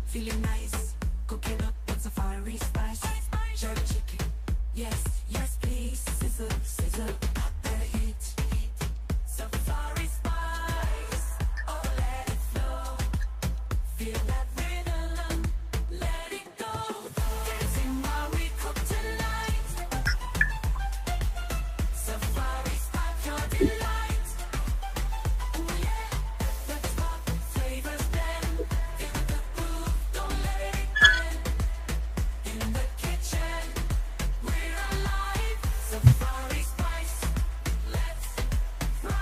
Feeling nice, cooking up with safari spice. Jerk chicken, yes, yes please. Sizzle, sizzle, let it hit. Safari spice, oh let it flow. Feel that rhythm, let it go. Dancing while we cook tonight. Safari spice, your delight. Ooh yeah, let's pop flavors blend. Feel the groove, don't let it end. In the kitchen, we're alive. Safari spice, let's fry.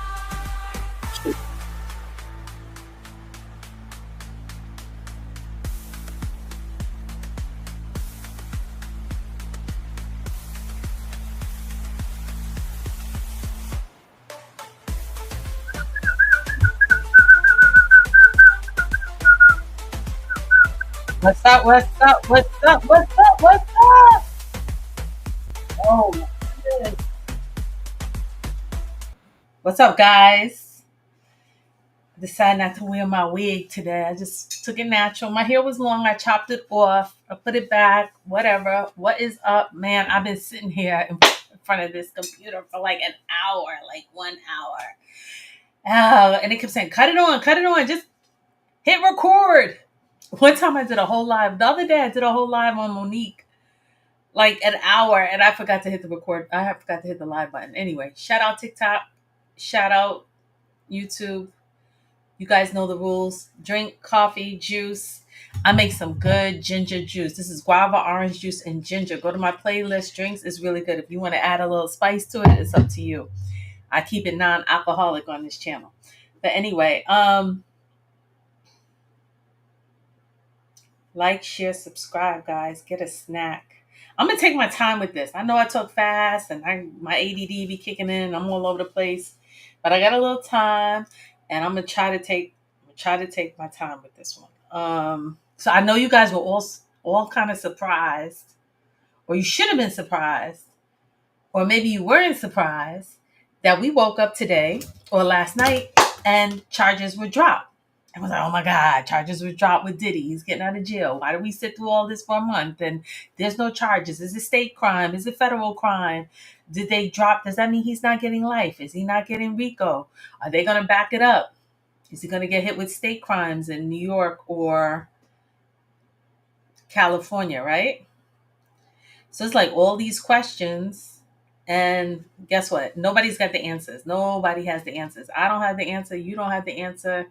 What's up? What's up? What's up? What's up? What's up? Oh my goodness. What's up, guys? I decided not to wear my wig today. I just took it natural. My hair was long. I chopped it off. I put it back. Whatever. What is up, man? I've been sitting here in front of this computer for like an hour, like 1 hour. Oh, and it kept saying, cut it on. Just hit record. One time I did a whole live. The other day I did a whole live on Monique, like an hour, and I forgot to hit the record. I forgot to hit the live button. Anyway, shout out TikTok, shout out YouTube. You guys know the rules. Drink coffee, juice. I make some good ginger juice. This is guava, orange juice, and ginger. Go to my playlist. Drinks is really good. If you want to add a little spice to it, it's up to you. I keep it non-alcoholic on this channel. But anyway, like, share, subscribe, guys. Get a snack. I'm gonna take my time with this. I know I talk fast and my ADD be kicking in. I'm all over the place, but I got a little time, and I'm gonna try to take my time with this one. So I know you guys were all kind of surprised, or you should have been surprised, or maybe you weren't surprised that we woke up today or last night and charges were dropped. I was like, oh my God, charges were dropped with Diddy. He's getting out of jail. Why did we sit through all this for a month and there's no charges? Is it state crime? Is it federal crime? Did they drop? Does that mean he's not getting life? Is he not getting RICO? Are they going to back it up? Is he going to get hit with state crimes in New York or California, right? So it's like all these questions. And guess what? Nobody's got the answers. Nobody has the answers. I don't have the answer. You don't have the answer.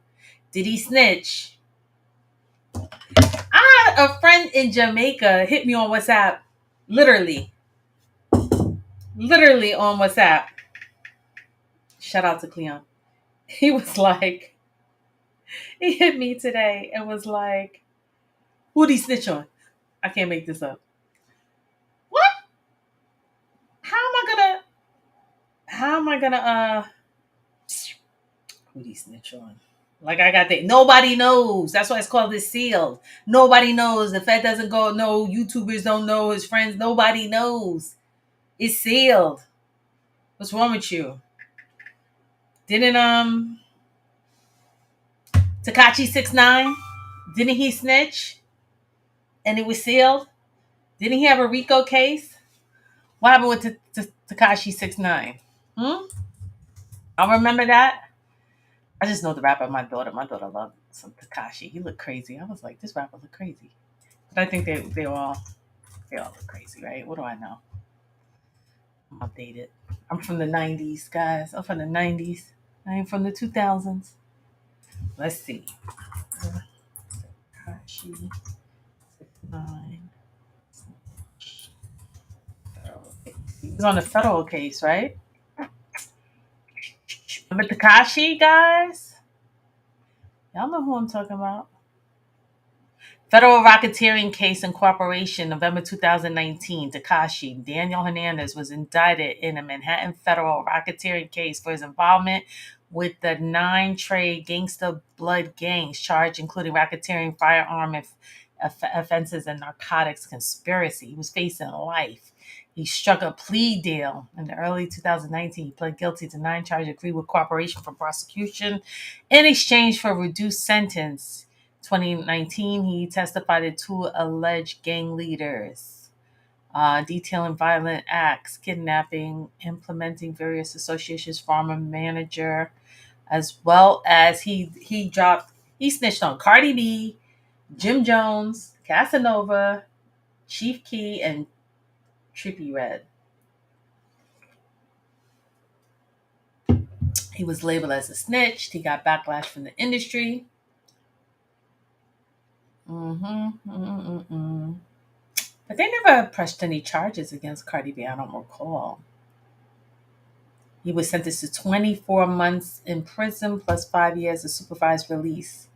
Did he snitch? A friend in Jamaica hit me on WhatsApp, literally on WhatsApp. Shout out to Cleon. He was like, he hit me today and was like, who'd he snitch on? I can't make this up. What? How am I gonna, who'd he snitch on? Like I got that. Nobody knows. That's why it's called this sealed. Nobody knows. The Fed doesn't go, no, YouTubers don't know, his friends, nobody knows. It's sealed. What's wrong with you? Didn't Tekashi 6ix9ine, didn't he snitch? And it was sealed? Didn't he have a RICO case? What happened with Tekashi 6ix9ine? I remember that. I just know the rapper. My daughter loved some Tekashi. He looked crazy. I was like, this rapper looked crazy. But I think they all look crazy, right? What do I know? I'm updated. I'm from the 90s, guys. I'm from the 90s. I ain't from the 2000s. Let's see. Tekashi 6ix9ine. He was on a federal case, right? Remember Tekashi, guys? Y'all know who I'm talking about. Federal racketeering case in corporation, November 2019. Tekashi Daniel Hernandez was indicted in a Manhattan federal racketeering case for his involvement with the 9 trade gangster blood gangs charged, including racketeering, firearm offenses, and narcotics conspiracy. He was facing life. He struck a plea deal in the early 2019. He pled guilty to 9 charges, agreed with cooperation from prosecution in exchange for a reduced sentence. 2019, he testified to two alleged gang leaders, detailing violent acts, kidnapping, implementing various associations, farmer manager, as well as he snitched on Cardi B, Jim Jones, Casanova, Chief Key, and Trippie Redd. He was labeled as a snitch. He got backlash from the industry. But they never pressed any charges against Cardi B, I don't recall. He was sentenced to 24 months in prison plus 5 years of supervised release,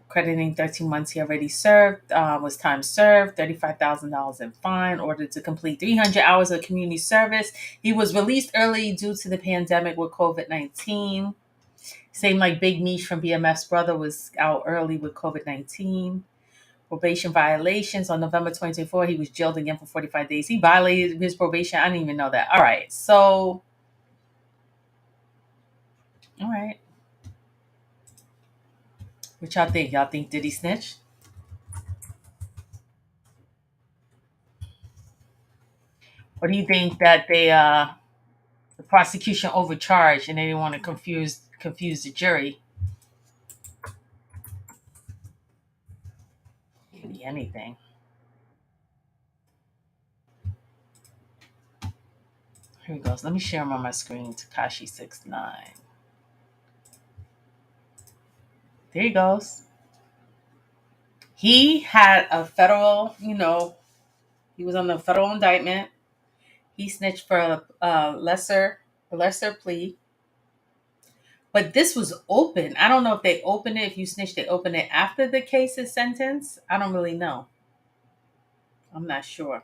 crediting 13 months he already served, was time served, $35,000 in fine, ordered to complete 300 hours of community service. He was released early due to the pandemic with COVID-19. Same like Big Meech from BMF's brother was out early with COVID-19. Probation violations. On November 2024, he was jailed again for 45 days. He violated his probation. I didn't even know that. All right. So, all right. What y'all think? Y'all think Diddy snitch? Or do you think that the prosecution overcharged and they didn't want to confuse the jury? Could be anything. Here he goes. Let me share him on my screen. Takashi 69. There he goes. He had a federal, he was on the federal indictment. He snitched for a lesser plea. But this was open. I don't know if they open it. If you snitch, they open it after the case is sentenced. I don't really know. I'm not sure.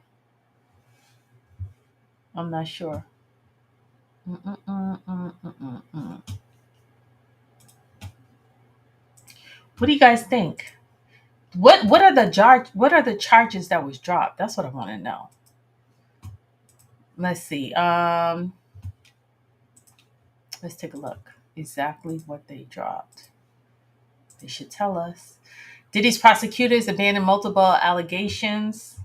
Mm-mm-mm-mm-mm-mm-mm. What do you guys think? What are the charges that was dropped? That's what I want to know. Let's see. Let's take a look. Exactly what they dropped. They should tell us. Diddy's prosecutors abandoned multiple allegations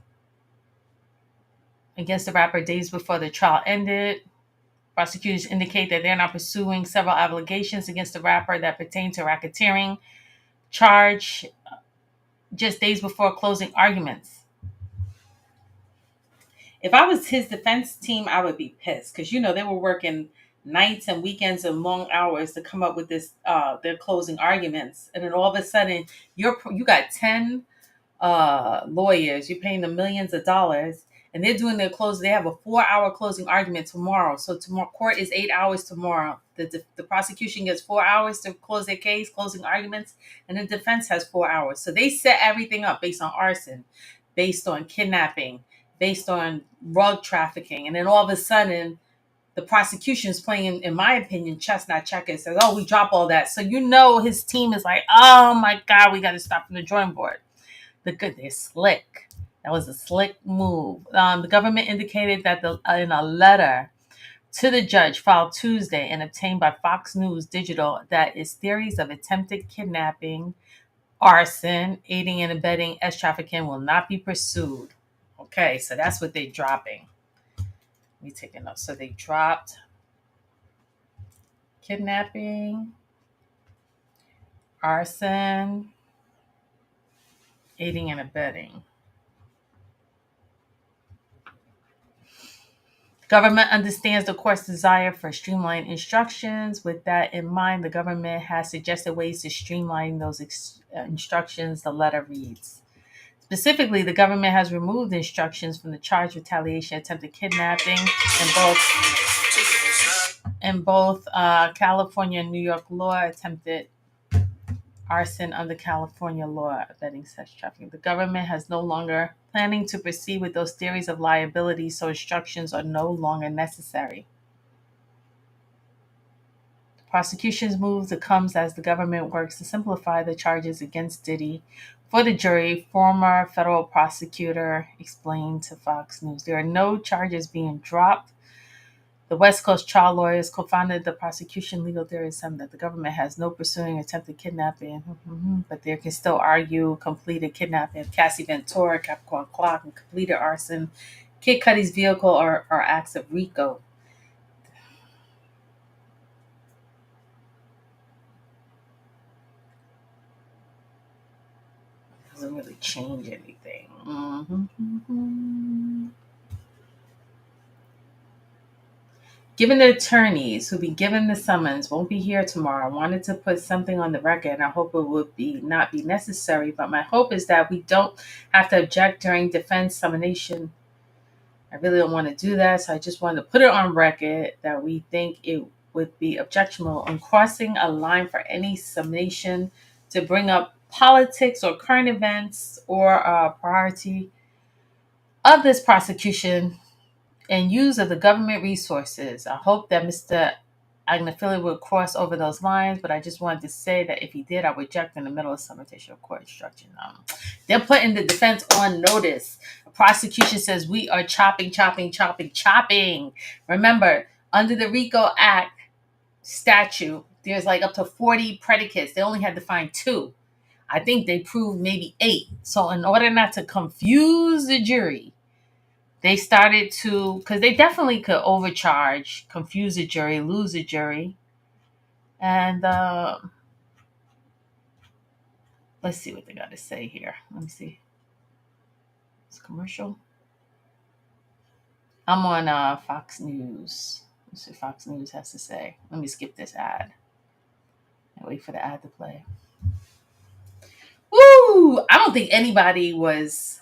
against the rapper days before the trial ended. Prosecutors indicate that they're now pursuing several allegations against the rapper that pertain to racketeering charge just days before closing arguments. If I was his defense team, I would be pissed because they were working nights and weekends and long hours to come up with this their closing arguments, and then all of a sudden you got 10 lawyers, you're paying them millions of dollars, and they're doing their close. They have a 4-hour closing argument tomorrow. So tomorrow court is 8 hours tomorrow. The prosecution gets 4 hours to close their case, closing arguments, and the defense has 4 hours. So they set everything up based on arson, based on kidnapping, based on drug trafficking, and then all of a sudden the prosecution is playing, in my opinion, chestnut checkers. Says, "Oh, we drop all that." So his team is like, "Oh my God, we got to stop from the drawing board." They're slick. That was a slick move. The government indicated that in a letter to the judge filed Tuesday and obtained by Fox News Digital that its theories of attempted kidnapping, arson, aiding and abetting trafficking will not be pursued. Okay, so that's what they're dropping. Let me take a note. So they dropped kidnapping, arson, aiding and abetting. The government understands the court's desire for streamlined instructions. With that in mind, the government has suggested ways to streamline those instructions, the letter reads. Specifically, the government has removed instructions from the charge retaliation attempted kidnapping in both California and New York law, attempted arson under California law, abetting such trafficking. The government has no longer planning to proceed with those theories of liability, so instructions are no longer necessary. The prosecution's move comes as the government works to simplify the charges against Diddy for the jury. Former federal prosecutor explained to Fox News, there are no charges being dropped. The West Coast trial lawyers co-founded the prosecution legal theory some that the government has no pursuing attempted kidnapping, but they can still argue completed kidnapping of Cassie Ventura, Capricorn Clock, and completed arson, Kid Cudi's vehicle, or acts of RICO. Doesn't really change anything. Given the attorneys who be given the summons won't be here tomorrow, I wanted to put something on the record, and I hope it would not be necessary. But my hope is that we don't have to object during defense summonation. I really don't want to do that, so I just wanted to put it on record that we think it would be objectionable on crossing a line for any summation to bring up politics or current events or priority of this prosecution and use of the government resources. I hope that Mr. Agnafili would cross over those lines, but I just wanted to say that if he did, I would object in the middle of summatation of court instruction. They're putting the defense on notice. The prosecution says we are chopping. Remember, under the RICO Act statute, there's like up to 40 predicates. They only had to find 2. I think they proved maybe 8. So in order not to confuse the jury, they started to, because they definitely could overcharge, confuse a jury, lose a jury. And let's see what they got to say here. Let me see. It's commercial. I'm on Fox News. Let's see what Fox News has to say. Let me skip this ad and wait for the ad to play. Woo! I don't think anybody was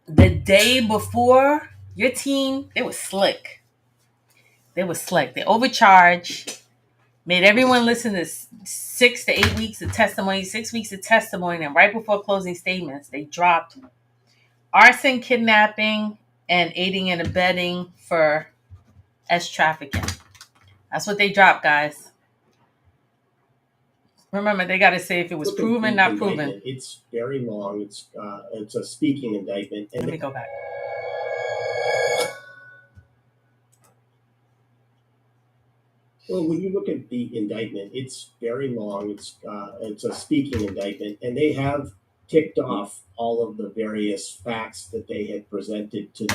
the day before your team. They were slick. They overcharged, made everyone listen to 6 to 8 weeks of testimony, 6 weeks of testimony, and right before closing statements, they dropped arson, kidnapping, and aiding and abetting for trafficking. That's what they dropped, guys. Remember, they got to say if it was proven, not proven. It's very long. It's a speaking indictment. Let me go back. Well, when you look at the indictment, it's very long. It's a speaking indictment, and they have ticked off all of the various facts that they had presented to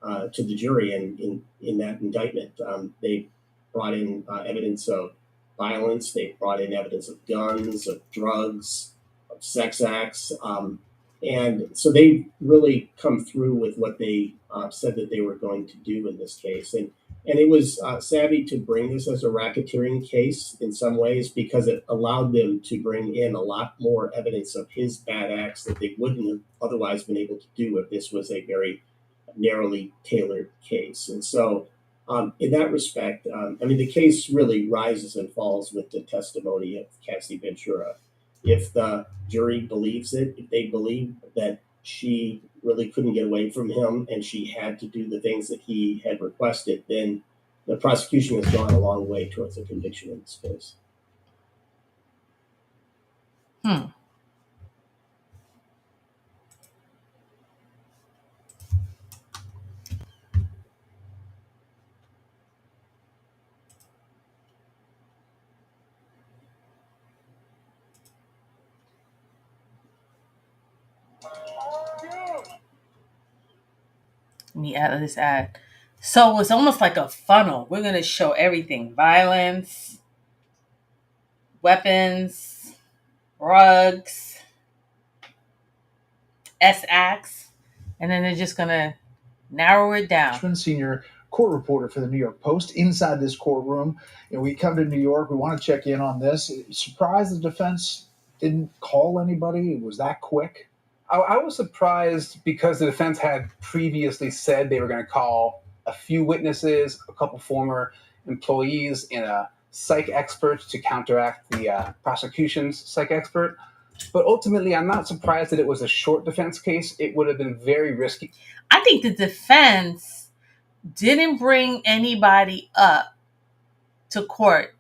the jury in that indictment. They brought in evidence of violence. They brought in evidence of guns, of drugs, of sex acts, and so they really come through with what they said that they were going to do in this case. And it was savvy to bring this as a racketeering case in some ways because it allowed them to bring in a lot more evidence of his bad acts that they wouldn't have otherwise been able to do if this was a very narrowly tailored case. And so in that respect, the case really rises and falls with the testimony of Cassie Ventura. If the jury believes it, if they believe that she really couldn't get away from him and she had to do the things that he had requested, then the prosecution has gone a long way towards a conviction in this case. Let me add this ad. So it's almost like a funnel. We're going to show everything: violence, weapons, drugs, acts, and then they're just going to narrow it down. Senior court reporter for the New York Post, inside this courtroom. We come to New York. We want to check in on this. Surprised the defense didn't call anybody? It was that quick? I was surprised because the defense had previously said they were going to call a few witnesses, a couple former employees, and a psych expert to counteract the prosecution's psych expert. But ultimately, I'm not surprised that it was a short defense case. It would have been very risky. I think the defense didn't bring anybody up to court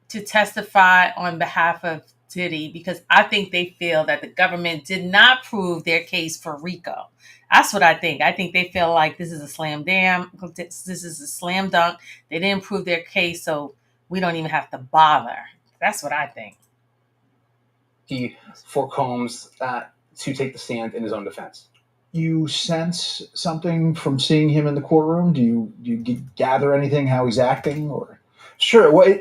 to testify on behalf of Diddy because I think they feel that the government did not prove their case for RICO. That's what I think. I think they feel like this is a slam dam. This is a slam dunk. They didn't prove their case, so we don't even have to bother. That's what I think. For Combs to take the stand in his own defense. You sense something from seeing him in the courtroom? Do you gather anything how he's acting, or? Sure. Well,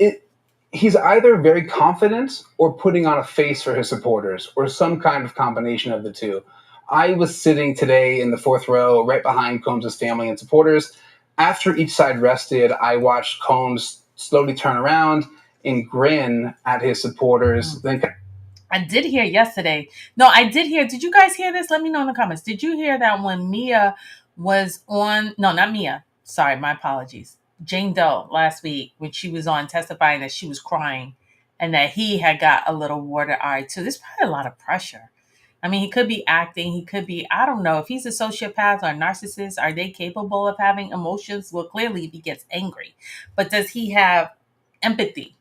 he's either very confident or putting on a face for his supporters, or some kind of combination of the two. I was sitting today in the fourth row, right behind Combs' family and supporters. After each side rested, I watched Combs slowly turn around and grin at his supporters. Then I did hear yesterday. No, I did hear. Did you guys hear this? Let me know in the comments. Did you hear that when Mia was on? No, not Mia. Sorry, my apologies. Jane Doe last week when she was on testifying that she was crying and that he had got a little water-eyed too. There's probably a lot of pressure. I mean, he could be acting. He could be, I don't know. If he's a sociopath or a narcissist, are they capable of having emotions? Well, clearly if he gets angry. But does he have empathy?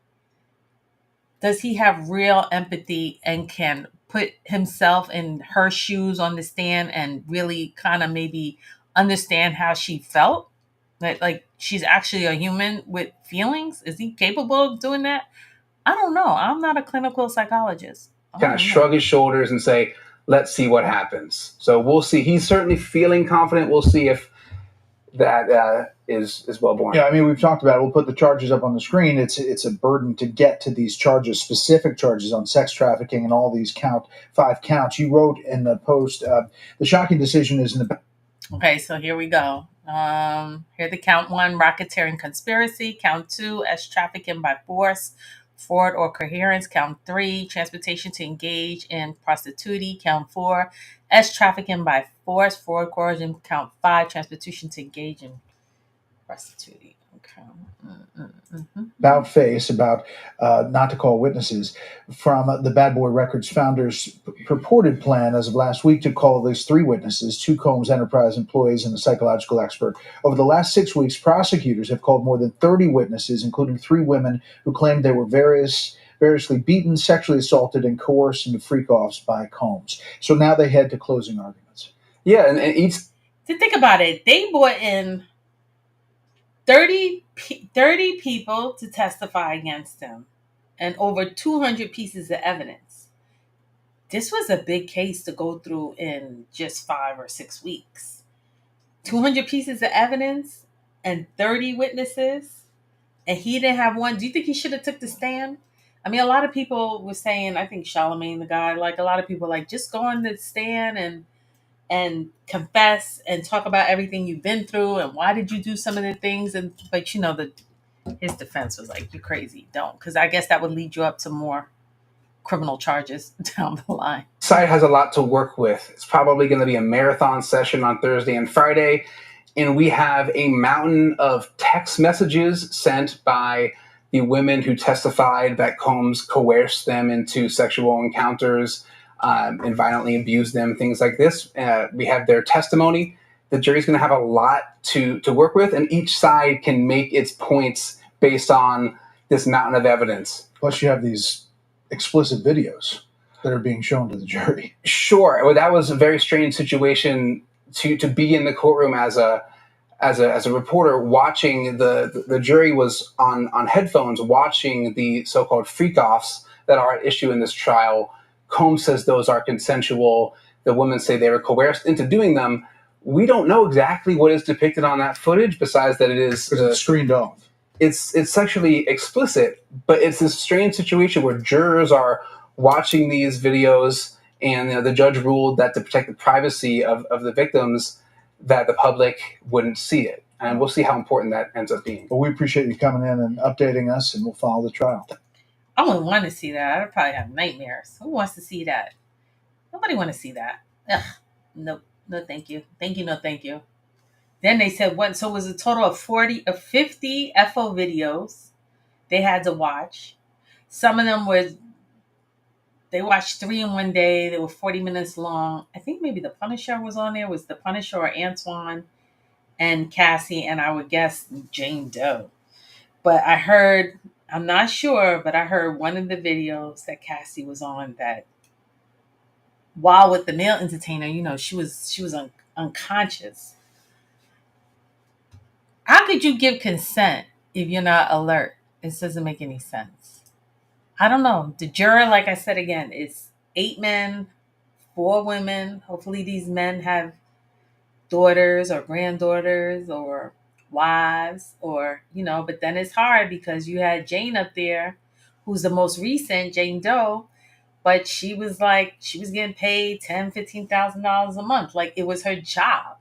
Does he have real empathy and can put himself in her shoes on the stand and really kind of maybe understand how she felt? Like she's actually a human with feelings? Is he capable of doing that? I don't know. I'm not a clinical psychologist. kind of shrug his shoulders and say, let's see what happens. So we'll see. He's certainly feeling confident. We'll see if that is well born. Yeah, I mean, we've talked about it. We'll put the charges up on the screen. It's a burden to get to these charges, specific charges on sex trafficking and all these 5 counts. You wrote in the post, the shocking decision is in the... Okay, so here we go. Here the count 1, racketeering conspiracy. Count 2, as trafficking by force, fraud or coherence. Count 3, transportation to engage in prostitution. Count 4, as trafficking by force, fraud, coercion. Count 5, transportation to engage in prostitution. Okay. About face, about not to call witnesses, from the Bad Boy Records founders' purported plan as of last week to call at least 3 witnesses, 2 Combs Enterprise employees and a psychological expert. Over the last 6 weeks, prosecutors have called more than 30 witnesses, including 3 women who claimed they were variously beaten, sexually assaulted, and coerced into freak-offs by Combs. So now they head to closing arguments. Yeah, and each... To think about it, they brought in 30 people to testify against him and over 200 pieces of evidence. This was a big case to go through in just 5 or 6 weeks. 200 pieces of evidence and 30 witnesses, and he didn't have one. Do you think he should have took the stand? I mean, a lot of people were saying, I think Charlemagne the guy, like a lot of people like, just go on the stand and confess and talk about everything you've been through and why did you do some of the things. But his defense was like, you're crazy, don't, because I guess that would lead you up to more criminal charges down the line. Side has a lot to work with. It's probably going to be a marathon session on Thursday and Friday, and we have a mountain of text messages sent by the women who testified that Combs coerced them into sexual encounters and violently abused them, things like this. We have their testimony. The jury's going to have a lot to work with, and each side can make its points based on this mountain of evidence. Plus, you have these explicit videos that are being shown to the jury. Sure. Well, that was a very strange situation to be in the courtroom as a reporter watching the jury was on headphones watching the so-called freak-offs that are at issue in this trial. Combs says those are consensual. The women say they were coerced into doing them. We don't know exactly what is depicted on that footage, besides that it is it's screened off. It's sexually explicit, but it's this strange situation where jurors are watching these videos, and the judge ruled that to protect the privacy of the victims, that the public wouldn't see it. And we'll see how important that ends up being. Well, we appreciate you coming in and updating us, and we'll follow the trial. I wouldn't want to see that. I'd probably have nightmares. Who wants to see that? Nobody want to see that. Ugh. No, thank you. Thank you, no, thank you. Then they said what? So it was a total of 50 FO videos they had to watch. Some of them they watched 3 in one day. They were 40 minutes long. I think maybe the Punisher was on there. It was the Punisher or Antoine and Cassie, and I would guess Jane Doe. But I heard, I'm not sure, but I heard one of the videos that Cassie was on that while with the male entertainer, she was unconscious. How could you give consent if you're not alert? This doesn't make any sense. I don't know. The juror, like I said again, is 8 men, 4 women. Hopefully these men have daughters or granddaughters or wives or, but then it's hard because you had Jane up there, who's the most recent, Jane Doe, but she was getting paid $10,000-$15,000 a month. Like it was her job.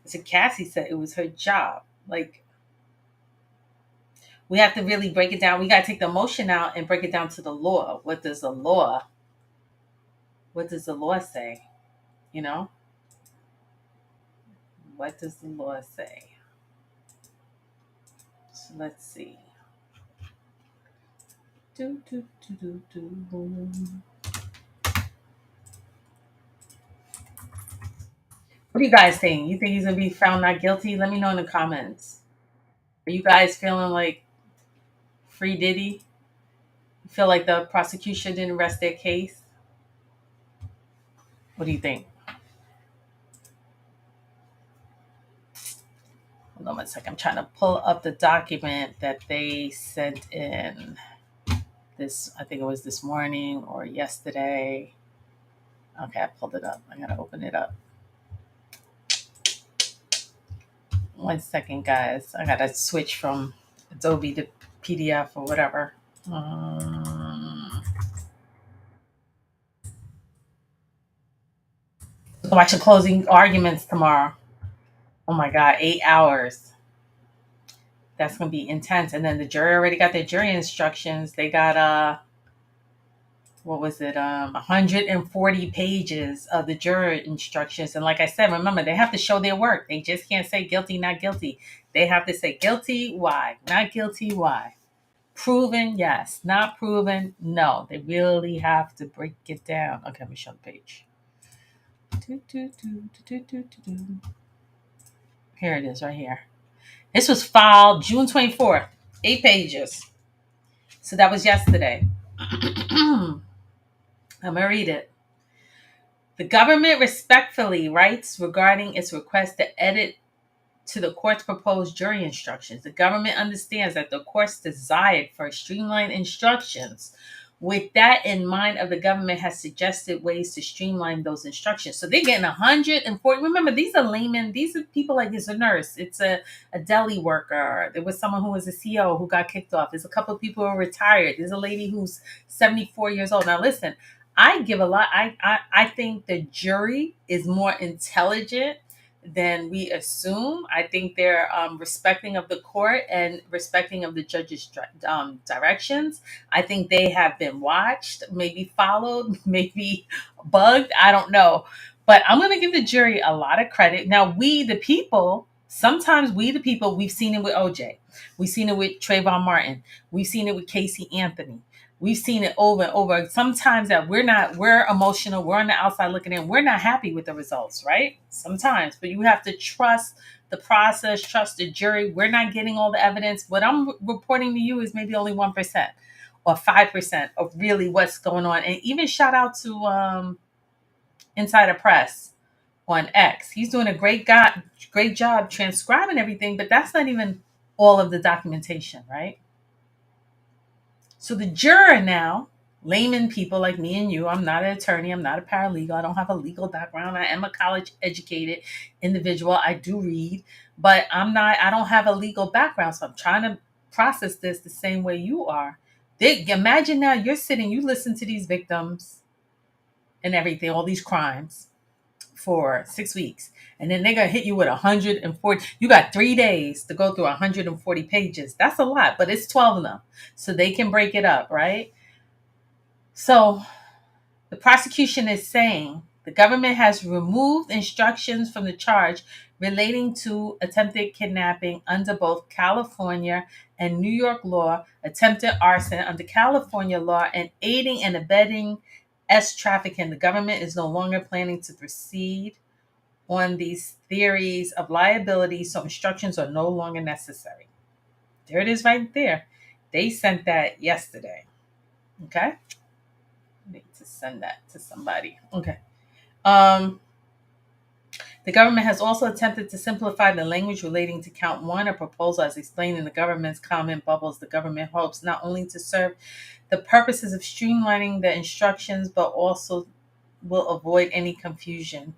So Cassie said it was her job. Like we have to really break it down. We got to take the emotion out and break it down to the law. What does the law say? What does the law say? So let's see. What do you guys think? You think he's gonna be found not guilty? Let me know in the comments. Are you guys feeling like free Diddy? You feel like the prosecution didn't rest their case? What do you think? Hold on one second. I'm trying to pull up the document that they sent in. I think it was this morning or yesterday. Okay, I pulled it up. I gotta open it up. 1 second, guys. I gotta switch from Adobe to PDF or whatever. Watch the closing arguments tomorrow. Oh my God, 8 hours. That's gonna be intense. And then the jury already got their jury instructions. They got 140 pages of the jury instructions. And like I said, remember, they have to show their work. They just can't say guilty, not guilty. They have to say guilty, why? Not guilty, why? Proven, yes. Not proven, no. They really have to break it down. Okay, let me show the page. Here it is, right here. This was filed June 24th. 8 pages. So that was yesterday. I'm going to read it. The government respectfully writes regarding its request to edit to the court's proposed jury instructions. The government understands that the court's desired for streamlined instructions. With that in mind, the government has suggested ways to streamline those instructions. So they're getting 140. Remember, these are laymen. These are people like it's a nurse. It's a deli worker. There was someone who was a CEO who got kicked off. There's a couple of people who are retired. There's a lady who's 74 years old. Now, listen, I give a lot. I think the jury is more intelligent than we assume. I think they're respecting of the court and respecting of the judge's directions. I think they have been watched, maybe followed, maybe bugged. I don't know. But I'm going to give the jury a lot of credit. Now, we, the people, we've seen it with OJ. We've seen it with Trayvon Martin. We've seen it with Casey Anthony. We've seen it over and over. Sometimes that we're emotional. We're on the outside looking in. We're not happy with the results, right? Sometimes, but you have to trust the process, trust the jury. We're not getting all the evidence. What I'm reporting to you is maybe only 1% or 5% of really what's going on. And even shout out to Insider Press on X. He's doing a great job transcribing everything, but that's not even all of the documentation, right? So the juror now, layman people like me and you, I'm not an attorney, I'm not a paralegal, I don't have a legal background, I am a college educated individual, I do read, but I don't have a legal background, so I'm trying to process this the same way you are. Imagine now you listen to these victims and everything, all these crimes for 6 weeks. And then they're going to hit you with 140. You got 3 days to go through 140 pages. That's a lot, but it's 12 of them. So they can break it up, right? So the prosecution is saying the government has removed instructions from the charge relating to attempted kidnapping under both California and New York law, attempted arson under California law, and aiding and abetting trafficking. The government is no longer planning to proceed on these theories of liability, so instructions are no longer necessary. There it is right there. They sent that yesterday. Okay? I need to send that to somebody. Okay. The government has also attempted to simplify the language relating to count one, a proposal as explained in the government's comment bubbles. The government hopes not only to serve the purposes of streamlining the instructions, but also will avoid any confusion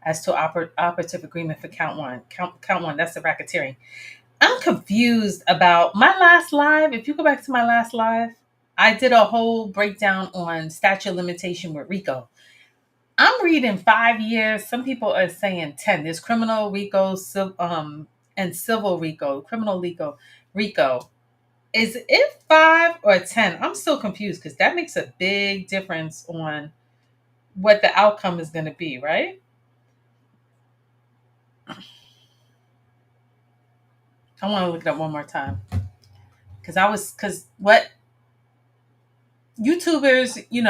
as to operative agreement for count one. Count one, that's the racketeering. I'm confused about my last live. If you go back to my last live, I did a whole breakdown on statute of limitation with RICO. I'm reading 5 years. Some people are saying 10. There's criminal RICO, and civil RICO, criminal RICO. Is it 5 or 10? I'm still confused because that makes a big difference on what the outcome is going to be, right? I want to look it up one more time because what YouTubers, you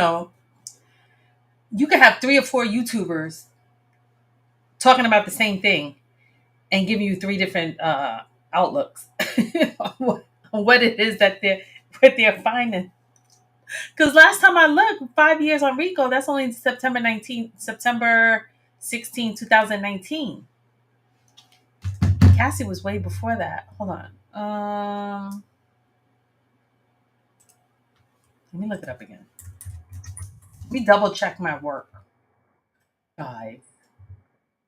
could have 3 or 4 YouTubers talking about the same thing and giving you 3 different outlooks on what it is that they're finding. Because last time I looked, 5 years on RICO, that's only September 16, 2019. Cassie was way before that. Hold on. Let me look it up again. Let me double check my work, guys.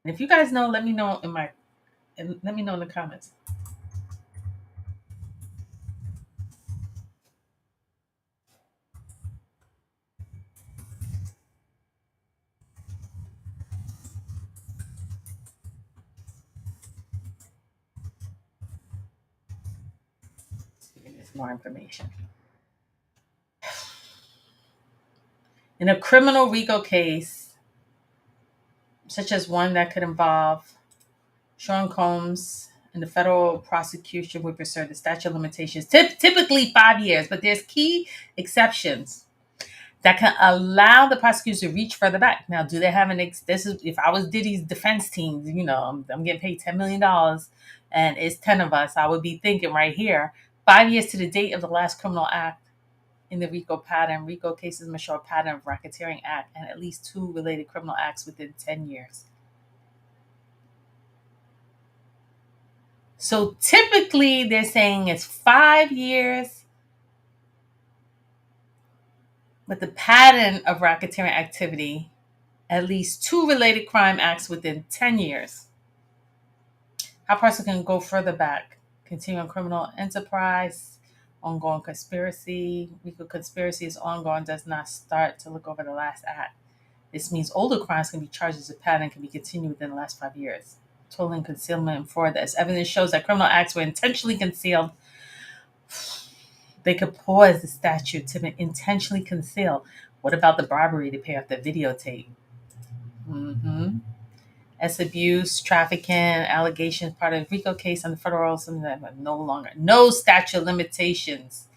And if you guys know, let me know let me know in the comments. There's more information. In a criminal RICO case, such as one that could involve Sean Combs and the federal prosecution would preserve the statute of limitations, typically 5 years, but there's key exceptions that can allow the prosecution to reach further back. Now, do they have this is, if I was Diddy's defense team, I'm getting paid $10 million and it's 10 of us, I would be thinking right here, 5 years to the date of the last criminal act in the RICO pattern. RICO cases must show a pattern of racketeering act and at least 2 related criminal acts within 10 years. So typically they're saying it's 5 years, but the pattern of racketeering activity, at least 2 related crime acts within 10 years. How person can go further back? Continuing criminal enterprise, ongoing conspiracy. RICO conspiracy is ongoing, does not start to look over the last act. This means older crimes can be charged as a pattern can be continued within the last 5 years. Totaling concealment and fraud. As evidence shows that criminal acts were intentionally concealed, they could pause the statute to intentionally conceal. What about the bribery to pay off the videotape? As abuse, trafficking, allegations, part of the RICO case on the federal, something that no statute of limitations,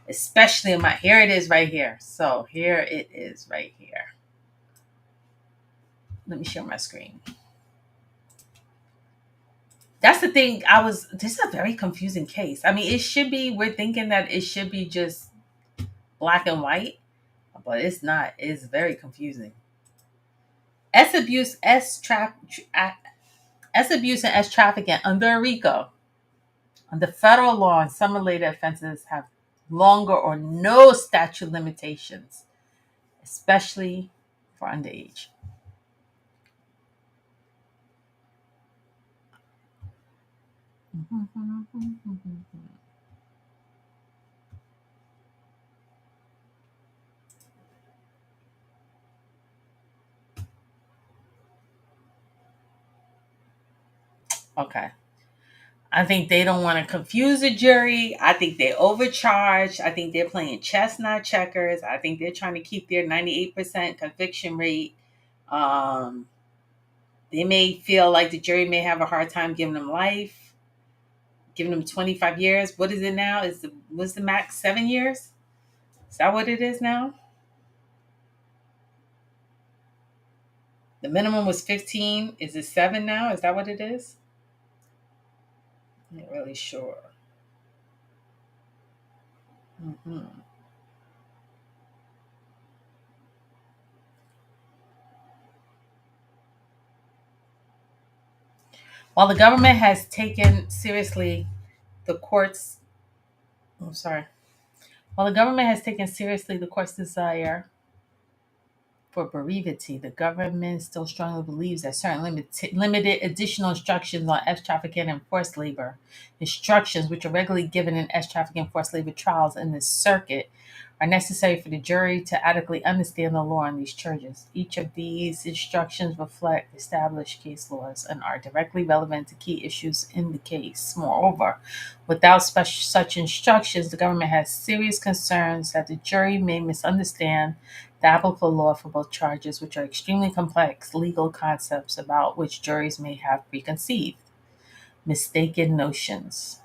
especially in here it is right here. So here it is right here. Let me share my screen. That's the thing. This is a very confusing case. I mean, we're thinking that it should be just black and white, but it's not. It's very confusing. S abuse, S abuse, and S trafficking under RICO. Under federal law and some related offenses have longer or no statute limitations, especially for underage. Okay. I think they don't want to confuse the jury. I think they overcharged. I think they're playing chess, not checkers. I think they're trying to keep their 98% conviction rate. They may feel like the jury may have a hard time giving them life, giving them 25 years. What is it now? What's the max? 7 years? Is that what it is now? The minimum was 15. Is it 7 now? Is that what it is? I'm not really sure. While the government has taken seriously the court's, I'm sorry, while the government has taken seriously the court's desire for brevity, the government still strongly believes that certain limited additional instructions on S trafficking and forced labor, instructions which are regularly given in S trafficking and forced labor trials in this circuit, are necessary for the jury to adequately understand the law on these charges. Each of these instructions reflect established case laws and are directly relevant to key issues in the case. Moreover, without such instructions, the government has serious concerns that the jury may misunderstand the applicable law for both charges, which are extremely complex legal concepts about which juries may have preconceived, mistaken notions.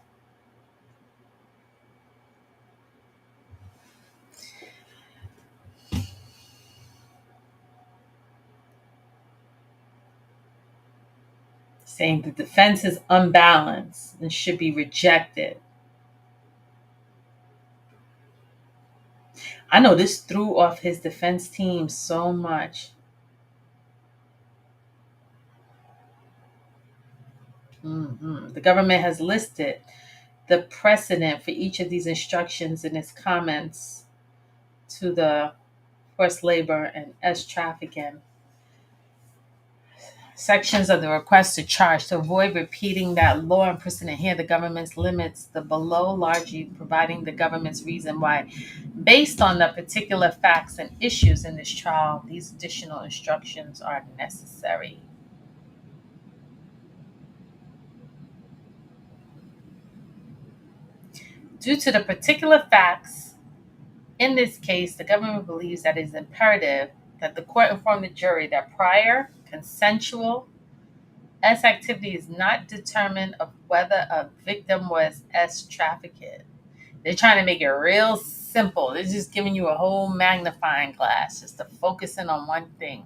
Saying the defense is unbalanced and should be rejected. I know this threw off his defense team so much. The government has listed the precedent for each of these instructions in its comments to the forced labor and S trafficking sections of the request to charge. To avoid repeating that law and precedent here, the government limits the below largely providing the government's reason why, based on the particular facts and issues in this trial, these additional instructions are necessary. Due to the particular facts in this case, the government believes that it is imperative that the court inform the jury that prior consensual S activity is not determined of whether a victim was S trafficked. They're trying to make it real simple. They're just giving you a whole magnifying glass just to focus in on one thing.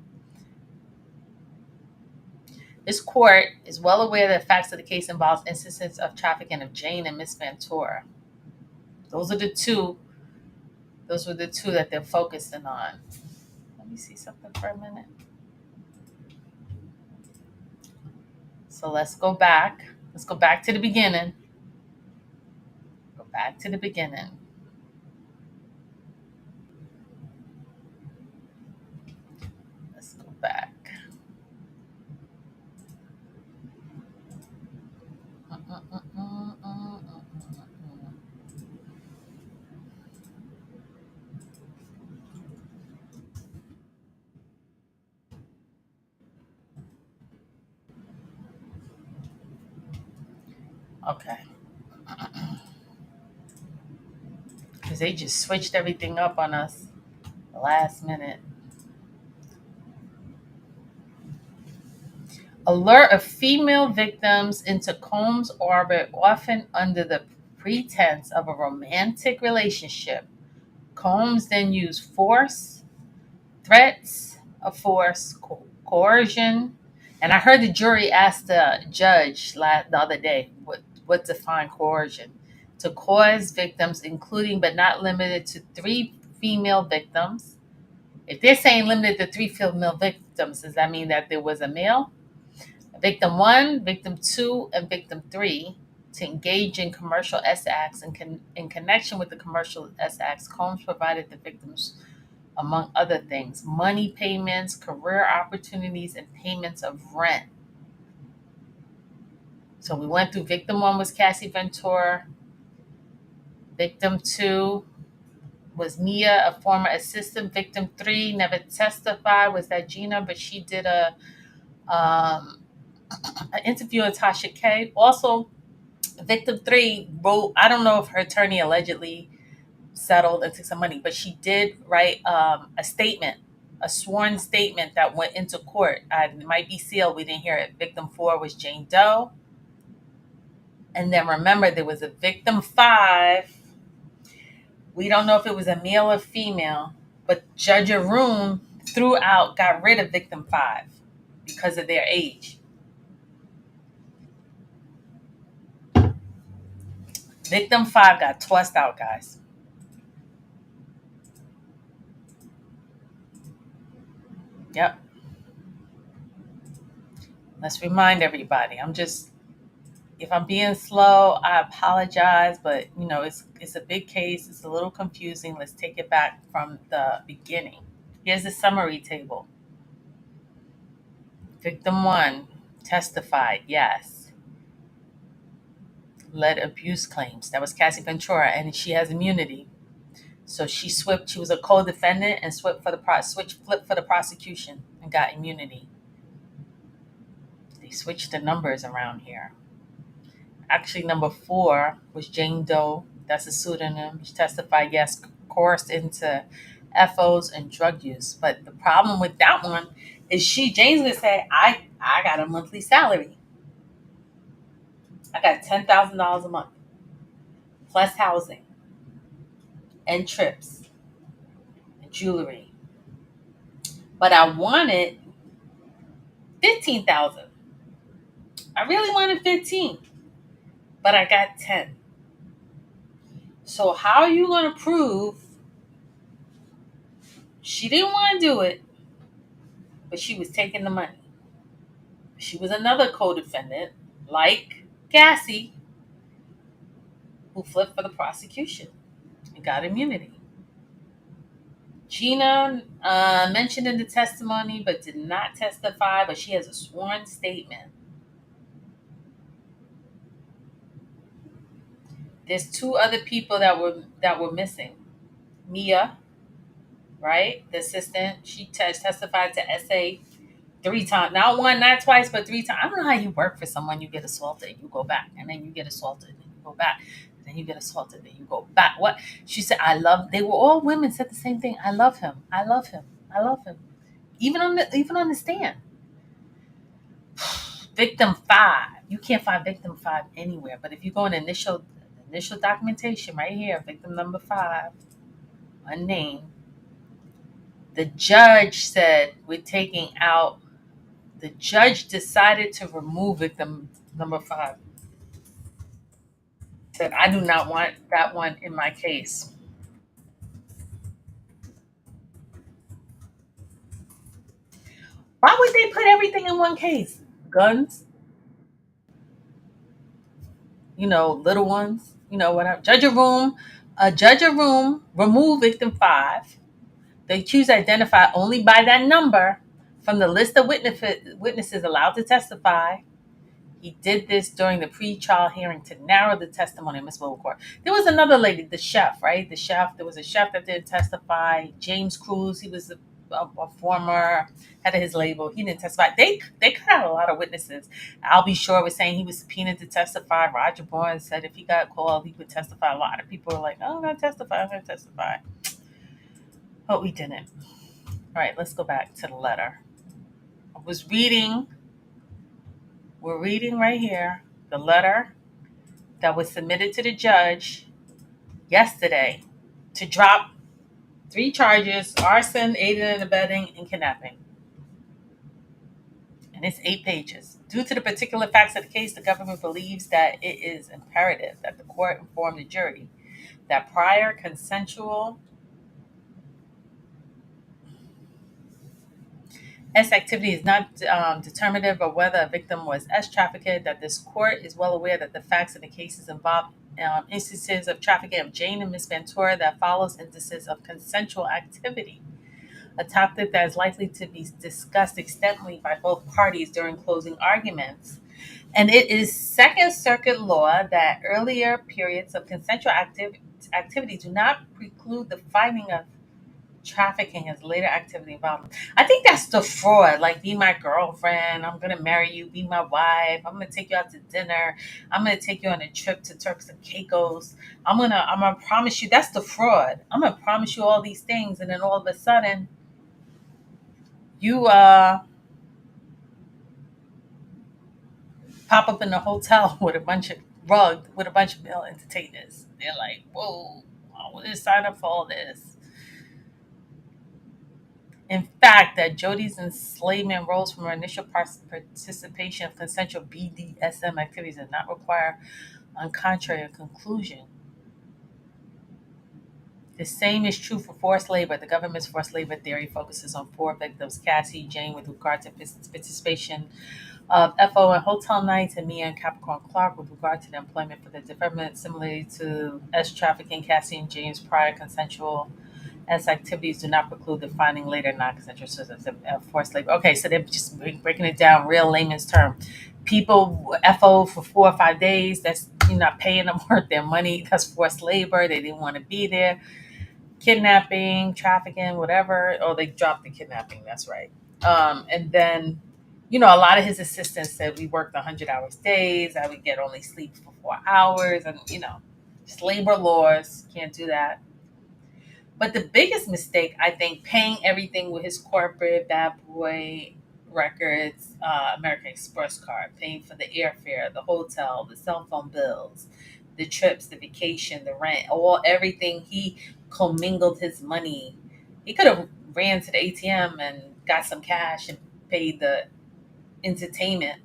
This court is well aware that the facts of the case involves instances of trafficking of Jane and Miss Ventura. Those were the two that they're focusing on. Let me see something for a minute. So let's go back. Let's go back to the beginning. Go back to the beginning. Let's go back. Okay. Because they just switched everything up on us last minute. Alert of female victims into Combs' orbit, often under the pretense of a romantic relationship. Combs then used force, threats of force, coercion, and I heard the jury ask the judge the other day what define coercion, to cause victims, including but not limited to 3 female victims. If they're saying limited to 3 female victims, does that mean that there was a male? Victim 1, Victim 2, and Victim 3 to engage in commercial S acts. In connection with the commercial S acts, Combs provided the victims, among other things, money payments, career opportunities, and payments of rent. So we went through Victim 1 was Cassie Ventura. Victim 2 was Mia, a former assistant. Victim 3 never testified, was that Gina, but she did an interview with Tasha K. Also, Victim 3 wrote, I don't know if her attorney allegedly settled and took some money, but she did write a statement, a sworn statement that went into court. It might be sealed. We didn't hear it. Victim 4 was Jane Doe. And then remember, there was a Victim 5. We don't know if it was a male or female, but Judge Arun got rid of Victim 5 because of their age. Victim 5 got tossed out, guys. Yep. Let's remind everybody. I'm just If I'm being slow, I apologize, but it's a big case. It's a little confusing. Let's take it back from the beginning. Here's the summary table. Victim 1 testified, yes. Led abuse claims. That was Cassie Ventura, and she has immunity. So she switched. She was a co-defendant and flipped for the prosecution and got immunity. They switched the numbers around here. Actually, number 4 was Jane Doe. That's a pseudonym. She testified, yes, coerced into FOs and drug use. But the problem with that one is Jane's gonna say, I got a monthly salary. I got $10,000 a month plus housing and trips and jewelry. But I wanted 15,000. I really wanted 15, but I got 10. So how are you going to prove she didn't want to do it, but she was taking the money? She was another co-defendant, like Cassie, who flipped for the prosecution and got immunity. Gina mentioned in the testimony, but did not testify, but she has a sworn statement. There's 2 other people that were missing. Mia, right, the assistant, she testified to SA 3 times, not one, not twice, but 3 times. I don't know how you work for someone. You get assaulted, you go back, and then you get assaulted, and you go back, and then you get assaulted, and you go back. What she said, they were all women, said the same thing. I love him. I love him. I love him. Even on the stand. Victim 5. You can't find victim 5 anywhere. But if you go in initial documentation right here, victim number 5, unnamed. The judge said we're taking out. The judge decided to remove victim number 5. Said, I do not want that one in my case. Why would they put everything in one case? Guns, little ones, whatever. Judge a room, remove victim 5. They choose to identify only by that number from the list of witnesses allowed to testify. He did this during the pre-trial hearing to narrow the testimony of Ms. Wilcourt. There was another lady, the chef, right? There was a chef that didn't testify. James Cruz, he was a former head of his label. He didn't testify. They cut out a lot of witnesses. Albie Shore was saying he was subpoenaed to testify. Roger Bourne said if he got called, he would testify. A lot of people were like, oh, I'm going to testify. But we didn't. All right, let's go back to the letter. We're reading right here the letter that was submitted to the judge yesterday to drop 3 charges: arson, aiding and abetting, and kidnapping. And it's 8 pages. Due to the particular facts of the case, the government believes that it is imperative that the court inform the jury that prior consensual activity is not determinative of whether a victim was trafficked, that this court is well aware that the facts of the cases involve instances of trafficking of Jane and Miss Ventura that follows instances of consensual activity, a topic that is likely to be discussed extensively by both parties during closing arguments. And it is Second Circuit law that earlier periods of consensual activity do not preclude the finding of trafficking as later activity involved. I think that's the fraud. Like, be my girlfriend. I'm gonna marry you. Be my wife. I'm gonna take you out to dinner. I'm gonna take you on a trip to Turks and Caicos. I'm gonna promise you. That's the fraud. I'm gonna promise you all these things, and then all of a sudden, you pop up in the hotel with a bunch of male entertainers. They're like, whoa, I want to sign up for all this. In fact, that Jody's enslavement rose from her initial participation of consensual BDSM activities and not require on contrary conclusion. The same is true for forced labor. The government's forced labor theory focuses on four victims: Cassie, Jane, with regard to participation of FO in hotel nights, and Mia and Capricorn Clark with regard to the employment for the deferment. Similarly to S trafficking, Cassie and James' prior consensual S activities do not preclude defining later non-consensual systems of forced labor. Okay, so they're just breaking it down real layman's term. People FO for 4 or 5 days, that's you're not paying them worth their money. That's forced labor. They didn't want to be there. Kidnapping, trafficking, whatever. Oh, they dropped the kidnapping. That's right. And then, a lot of his assistants said we worked 100 hours days. I would get only sleep for 4 hours, and just labor laws can't do that. But the biggest mistake, I think, paying everything with his corporate bad boy records, American Express card, paying for the airfare, the hotel, the cell phone bills, the trips, the vacation, the rent, everything. He commingled his money. He could have ran to the ATM and got some cash and paid the entertainment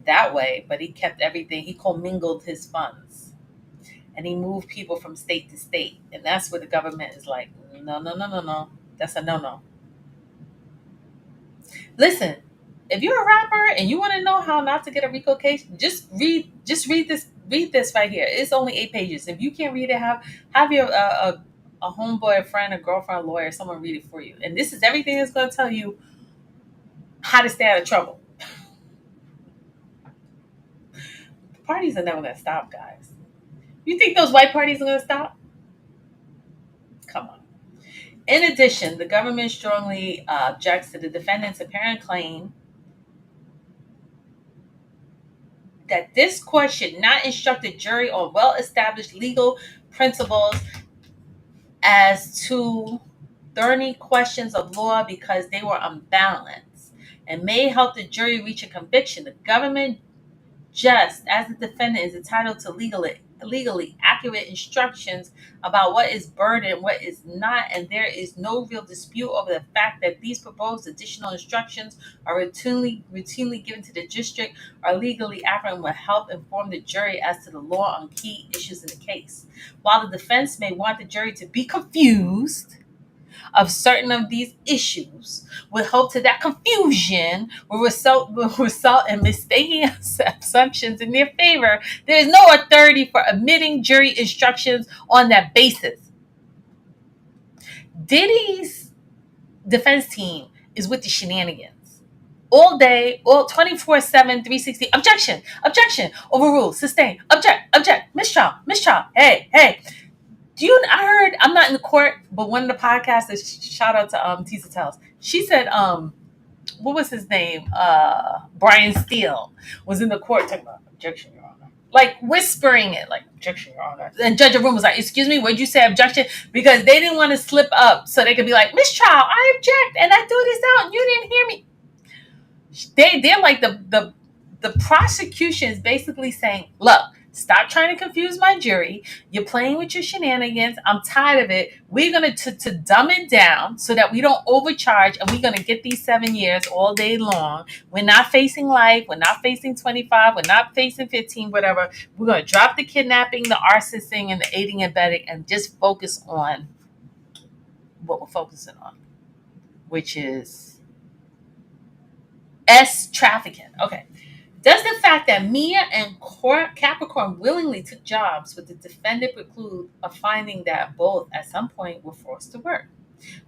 that way, but he kept everything. He commingled his funds and he moved people from state to state. And that's where the government is like, no, no, no, no, no. That's a no-no. Listen, if you're a rapper and you want to know how not to get a RICO case, just read this right here. It's only 8 pages. If you can't read it, have your a homeboy, a friend, a girlfriend, a lawyer, someone read it for you. And this is everything that's going to tell you how to stay out of trouble. The parties are never going to stop, guys. You think those white parties are going to stop? Come on. In addition, the government strongly objects to the defendant's apparent claim that this court should not instruct a jury on well-established legal principles as to thorny questions of law because they were unbalanced and may help the jury reach a conviction. The government, just as the defendant, is entitled to legally accurate instructions about what is burden, what is not, and there is no real dispute over the fact that these proposed additional instructions are routinely given to the district, are legally accurate, and will help inform the jury as to the law on key issues in the case. While the defense may want the jury to be confused of certain of these issues, with hope to that confusion will result in mistaken assumptions in their favor, there is no authority for omitting jury instructions on that basis. Diddy's defense team is with the shenanigans. All day, all 24/7, 360. Objection, overrule, sustain, object, mistrial, hey. I heard, I'm not in the court, but one of the podcasters, shout out to Tisa Tells, she said, what was his name? Brian Steele was in the court talking about objection, Your Honor. Like whispering it, like objection, Your Honor. And Judge Arum was like, excuse me, what'd you say, objection? Because they didn't want to slip up so they could be like, mistrial, I object, and I threw this out and you didn't hear me. They're like the prosecution is basically saying, look, stop trying to confuse my jury. You're playing with your shenanigans. I'm tired of it. We're going to dumb it down so that we don't overcharge, and we're going to get these 7 years all day long. We're not facing life. We're not facing 25. We're not facing 15, whatever. We're going to drop the kidnapping, the arson thing, and the aiding and abetting, and just focus on what we're focusing on, which is S trafficking. Okay. Does the fact that Mia and Capricorn willingly took jobs with the defendant preclude a finding that both at some point were forced to work?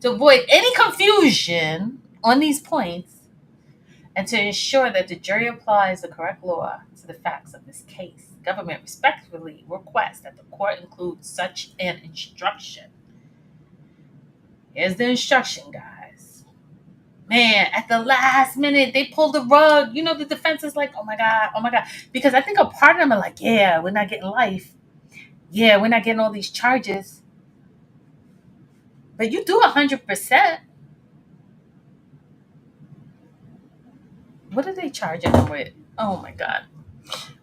To avoid any confusion on these points and to ensure that the jury applies the correct law to the facts of this case, the government respectfully requests that the court include such an instruction. Here's the instruction, guys. Man, at the last minute, they pulled the rug. The defense is like, oh my God. Because I think a part of them are like, yeah, we're not getting life. Yeah, we're not getting all these charges. But you do 100%. What are they charging them with? Oh my God.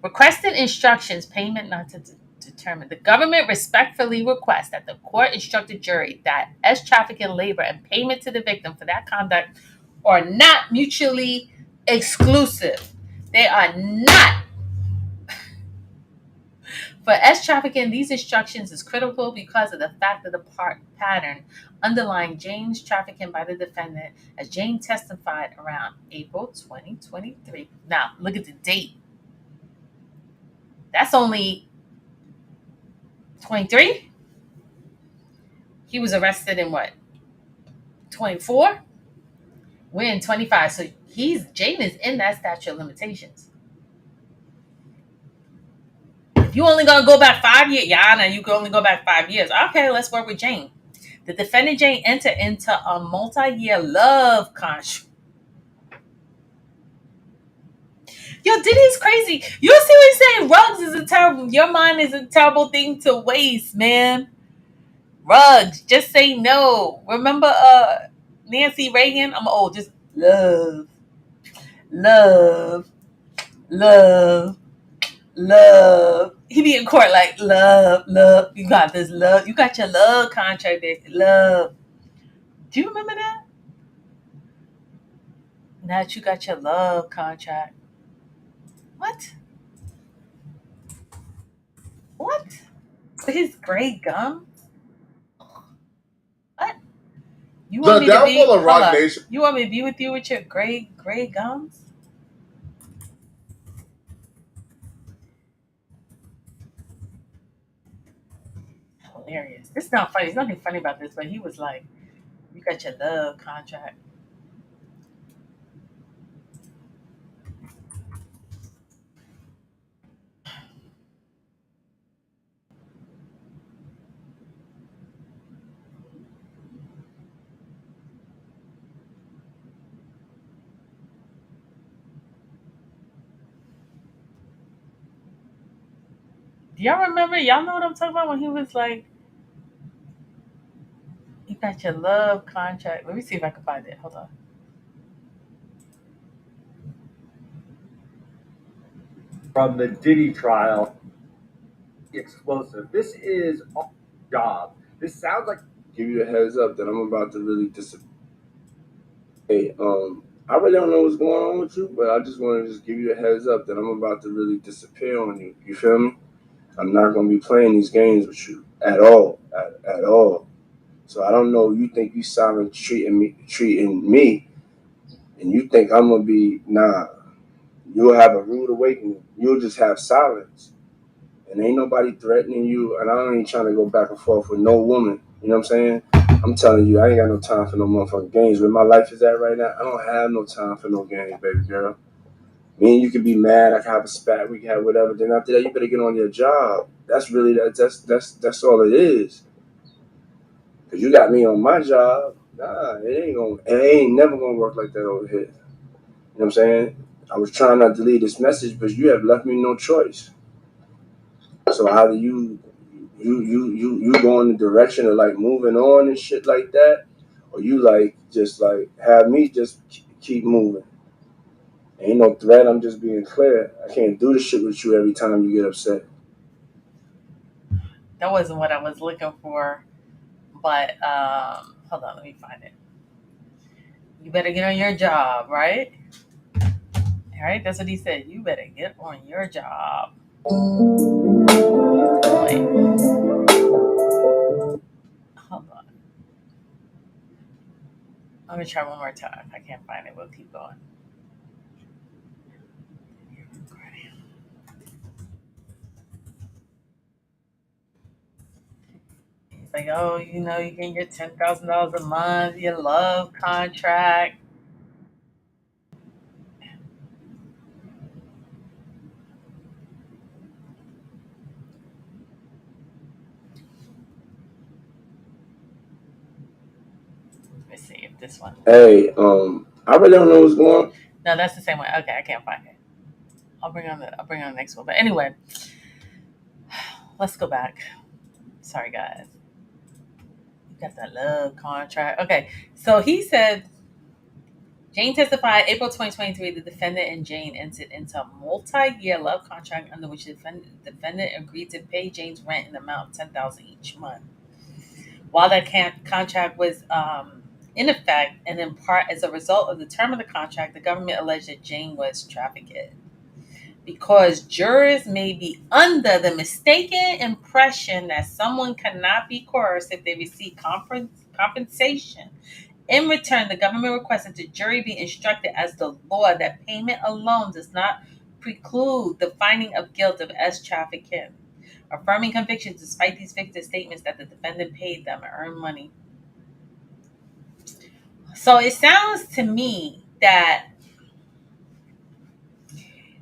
Requested instructions, payment not to determine. The government respectfully requests that the court instruct the jury that as trafficking, labor, and payment to the victim for that conduct are not mutually exclusive. They are not For S trafficking, these instructions is critical because of the fact of the pattern underlying Jane's trafficking by the defendant, as Jane testified around April 2023. Now, look at the date. That's only 23. He was arrested in what? 24? We're in 25. So Jane is in that statute of limitations. If you only gonna go back 5 years, Yana, you can only go back 5 years. Okay, let's work with Jane. The defendant Jane entered into a multi-year love contract. Yo, Diddy's crazy. You see what he's saying? Rugs is a terrible. Your mind is a terrible thing to waste, man. Rugs, just say no. Remember, Nancy Reagan? I'm old. Just love, love, love, love. He be in court like love, love. You got this love. You got your love contract there. Love. Do you remember that? Now that you got your love contract. What? What? For his gray gum? What? You want The me to be? downfall of Hold Rock up. Nation. You want me to be with you with your gray gums? Hilarious. It's not funny. There's nothing funny about this, but he was like, "You got your love contract." Do y'all remember? Y'all know what I'm talking about when he was like, "You got your love contract." Let me see if I can find it. Hold on. From the Diddy trial, explosive. This is a job. This sounds like Give you a heads up that I'm about to really disappear. Hey, I really don't know what's going on with you, but I just want to just give you a heads up that I'm about to really disappear on you. You feel me? I'm not gonna be playing these games with you at all, at all. So I don't know. You think you silent treating me, and you think I'm gonna be nah. You'll have a rude awakening. You'll just have silence. And ain't nobody threatening you. And I ain't trying to go back and forth with no woman. You know what I'm saying? I'm telling you, I ain't got no time for no motherfucking games. Where my life is at right now, I don't have no time for no games, baby girl. Me and you could be mad. I can have a spat. We can have whatever. Then after that, you better get on your job. That's really that's all it is. Cause you got me on my job. Nah, it ain't never gonna work like that over here. You know what I'm saying? I was trying not to leave this message, but you have left me no choice. So how do you go in the direction of like moving on and shit like that, or you like just like have me just keep moving? Ain't no threat. I'm just being clear. I can't do this shit with you every time you get upset. That wasn't what I was looking for, but hold on, let me find it. You better get on your job, right? All right, that's what he said. You better get on your job. Wait, hold on. I'm gonna try one more time. I can't find it. We'll keep going. It's like, oh, you know, you get your $10,000 a month, your love contract. Let's see if this one. Hey, I really don't know what's going on. No, that's the same one. Okay, I can't find it. I'll bring on the next one. But anyway, let's go back. Sorry, guys. You got that love contract. Okay, so he said Jane testified April 2023. The defendant and Jane entered into a multi-year love contract under which the defendant agreed to pay Jane's rent in the amount of $10,000 each month. While that contract was in effect, and in part as a result of the term of the contract, the government alleged that Jane was trafficked. because jurors may be under the mistaken impression that someone cannot be coerced if they receive compensation. In return, the government requests that the jury be instructed as the law that payment alone does not preclude the finding of guilt of trafficking, affirming convictions despite these victims' statements that the defendant paid them and earned money. So it sounds to me that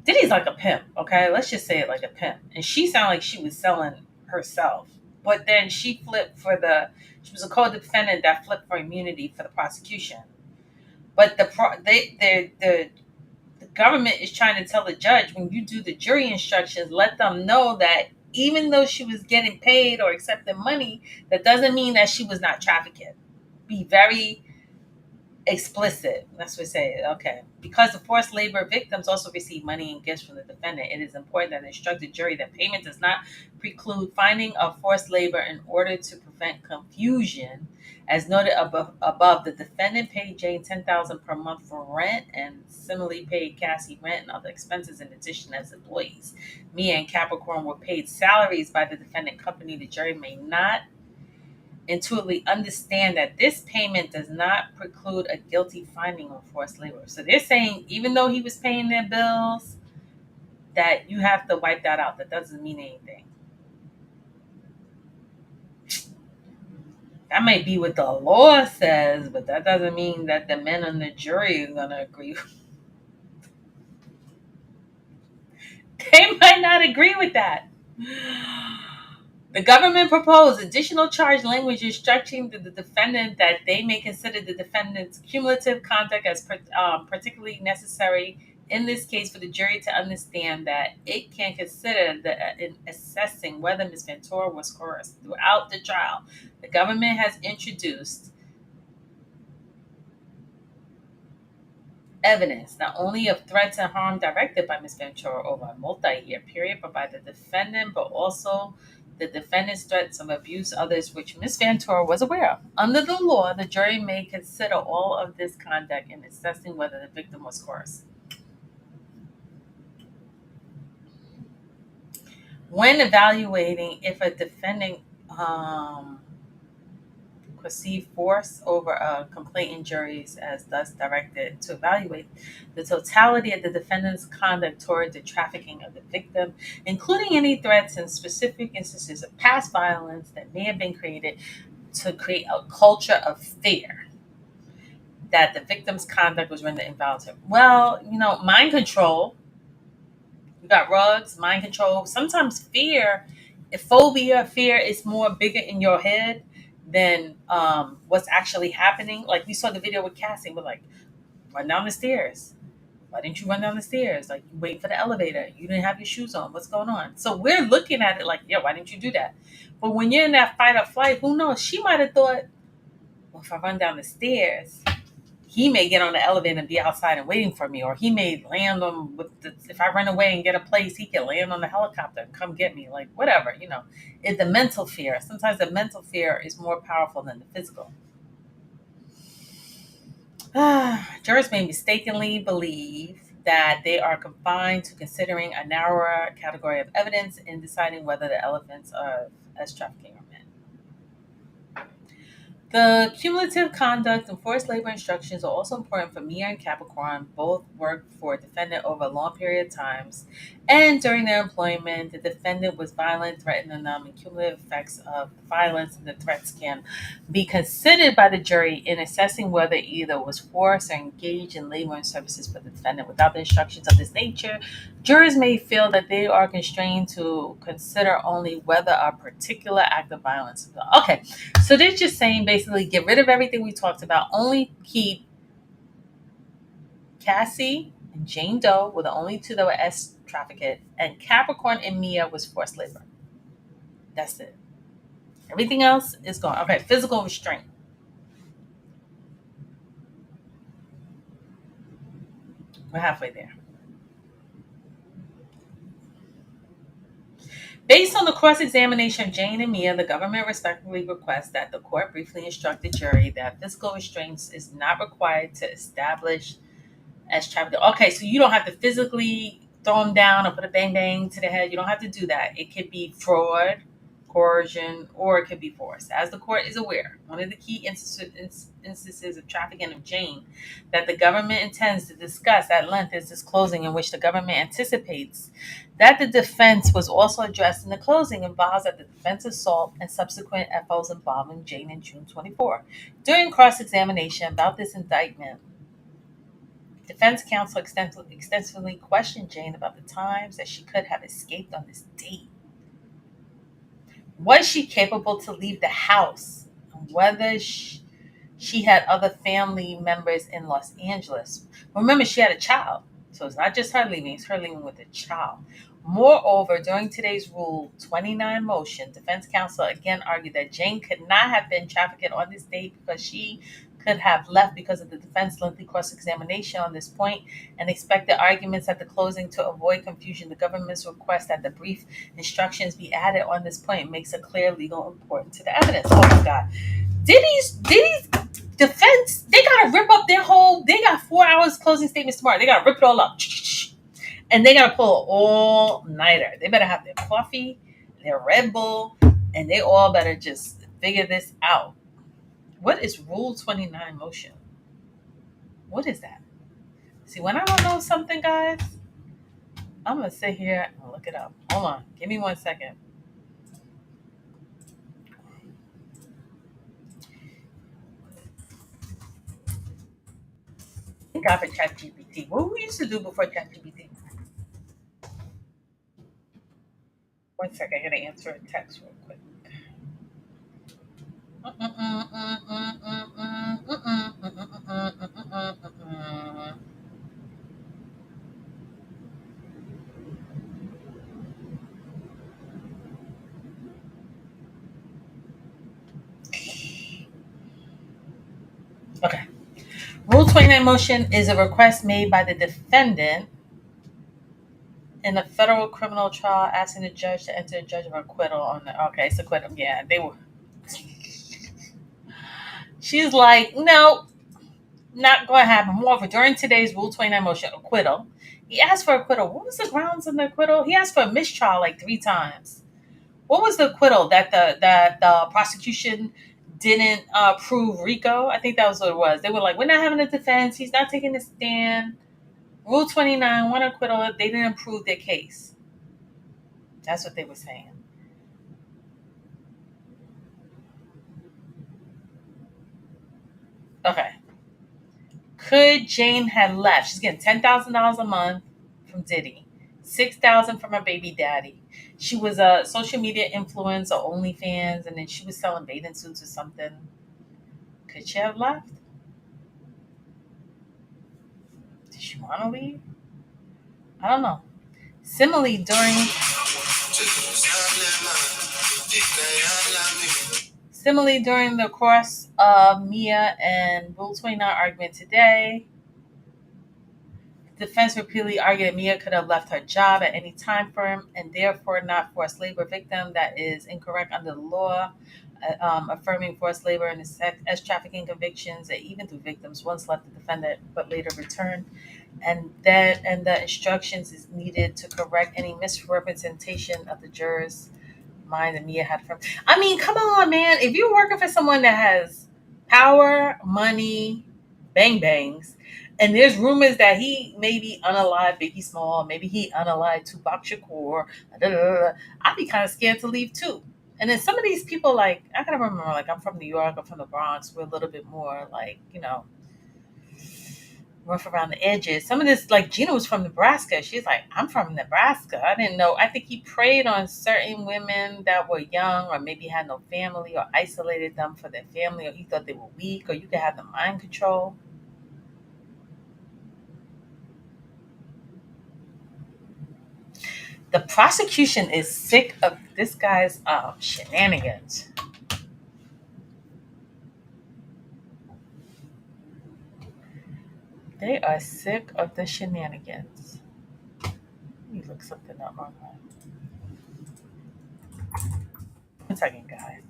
Diddy's like a pimp, okay? Let's just say it like a pimp. And she sounded like she was selling herself. But then she was a co-defendant that flipped for immunity for the prosecution. But the government is trying to tell the judge, when you do the jury instructions, let them know that even though she was getting paid or accepting money, that doesn't mean that she was not trafficking. Be very explicit. That's what I say. Okay. Because the forced labor victims also receive money and gifts from the defendant, it is important that instruct the jury that payment does not preclude finding of forced labor in order to prevent confusion. As noted above, the defendant paid Jane $10,000 per month for rent and similarly paid Cassie rent and other expenses in addition as employees. Mia and Capricorn were paid salaries by the defendant company. The jury may not intuitively understand that this payment does not preclude a guilty finding of forced labor. So they're saying even though he was paying their bills, that you have to wipe that out. That doesn't mean anything. That might be what the law says, but that doesn't mean that the men on the jury are going to agree. They might not agree with that. The government proposed additional charge language instructing the defendant that they may consider the defendant's cumulative conduct as particularly necessary in this case for the jury to understand that it can consider in assessing whether Ms. Ventura was coerced. Throughout the trial, the government has introduced evidence not only of threats and harm directed by Ms. Ventura over a multi-year period, but by the defendant, but also the defendant's threats of abuse others which Ms. Ventura was aware of. Under the law, the jury may consider all of this conduct in assessing whether the victim was coerced. When evaluating if a defendant perceived force over a complainant, juries as thus directed to evaluate the totality of the defendant's conduct toward the trafficking of the victim, including any threats and specific instances of past violence that may have been created to create a culture of fear that the victim's conduct was rendered involuntary. Well, mind control. You got rugs, mind control. Sometimes fear is more bigger in your head than what's actually happening. Like we saw the video with Cassie, we're like, run down the stairs. Why didn't you run down the stairs? Like you wait for the elevator. You didn't have your shoes on. What's going on? So we're looking at it like, yeah, why didn't you do that? But when you're in that fight or flight, who knows? She might have thought, well, if I run down the stairs, he may get on the elevator and be outside and waiting for me, or he may land on if I run away and get a place, he can land on the helicopter and come get me. Like whatever, it's the mental fear. Sometimes the mental fear is more powerful than the physical. Jurors may mistakenly believe that they are confined to considering a narrower category of evidence in deciding whether the elements of trafficking are met. The cumulative conduct and forced labor instructions are also important for Mia and Capricorn. Both worked for a defendant over a long period of times, and during their employment, the defendant was violent, threatening them, and cumulative effects of the violence and the threats can be considered by the jury in assessing whether either was forced or engaged in labor and services for the defendant. Without the instructions of this nature, jurors may feel that they are constrained to consider only whether a particular act of violence. Okay, so they're just saying basically get rid of everything we talked about. Only keep Cassie and Jane Doe were the only two that were trafficked, and Capricorn and Mia was forced labor. That's it. Everything else is gone. Okay, physical restraint. We're halfway there. Based on the cross-examination of Jane and Mia, the government respectfully requests that the court briefly instruct the jury that physical restraints is not required to establish as trafficking. Okay, so you don't have to physically throw them down or put a bang bang to the head. You don't have to do that. It could be fraud, coercion, or it could be force. As the court is aware, one of the key instances of trafficking of Jane that the government intends to discuss at length is this closing, in which the government anticipates that the defense was also addressed in the closing, involves that the defense assault and subsequent FOs involving Jane in June 24. During cross-examination about this indictment, defense counsel extensively questioned Jane about the times that she could have escaped on this date. Was she capable to leave the house? Whether she had other family members in Los Angeles. Remember, she had a child. So it's not just her leaving, it's her leaving with a child. Moreover, during today's Rule 29 motion, defense counsel again argued that Jane could not have been trafficked on this date because she could have left because of the defense lengthy cross-examination on this point and expected arguments at the closing. To avoid confusion, the government's request that the brief instructions be added on this point makes a clear legal importance to the evidence. Oh my God. Diddy's defense, they gotta rip up their whole, they got 4 hours closing statements tomorrow. They gotta rip it all up. And they gotta pull an all-nighter. They better have their coffee, their Red Bull, and they all better just figure this out. What is Rule 29 motion? What is that? See, when I don't know something, guys, I'm going to sit here and look it up. Hold on. Give me 1 second. Thank God for ChatGPT. What we used to do before ChatGPT? 1 second. I got to answer a text real quick. Okay. Rule 29 motion is a request made by the defendant in a federal criminal trial asking the judge to enter a judgment of acquittal on the. Okay, it's acquittal. Yeah, they were. She's like, no, not going to happen. Moreover, during today's Rule 29 motion, acquittal, he asked for acquittal. What was the grounds in the acquittal? He asked for a mistrial like 3 times. What was the acquittal? That the prosecution didn't prove Rico? I think that was what it was. They were like, we're not having a defense. He's not taking a stand. Rule 29, one acquittal. They didn't prove their case. That's what they were saying. Okay. Could Jane have left? She's getting $10,000 a month from Diddy, $6,000 from her baby daddy. She was a social media influencer, OnlyFans, and then she was selling bathing suits or something. Could she have left? Did she want to leave? I don't know. Similarly, during the course of Mia and Rule 29 argument today, the defense repeatedly argued that Mia could have left her job at any time firm and therefore not forced labor victim. That is incorrect under the law. Affirming forced labor and sex trafficking convictions that even through victims once left the defendant but later returned, and the instructions is needed to correct any misrepresentation of the jurors' mind that Mia had from. I mean, come on, man! If you're working for someone that has power, money, bang bangs, and there's rumors that he may be unalive Biggie Small, maybe he unalive Tupac Shakur, I'd be kind of scared to leave too. And then some of these people, like, I gotta remember, like, I'm from New York, I'm from the Bronx, we're a little bit more, like, rough around the edges. Some of this, like, Gina was from Nebraska. She's like, I'm from Nebraska. I didn't know. I think he preyed on certain women that were young or maybe had no family or isolated them for their family, or he thought they were weak, or you could have the mind control. The prosecution is sick of this guy's shenanigans. They are sick of the shenanigans. Let me look something up on that. 1 second, guys.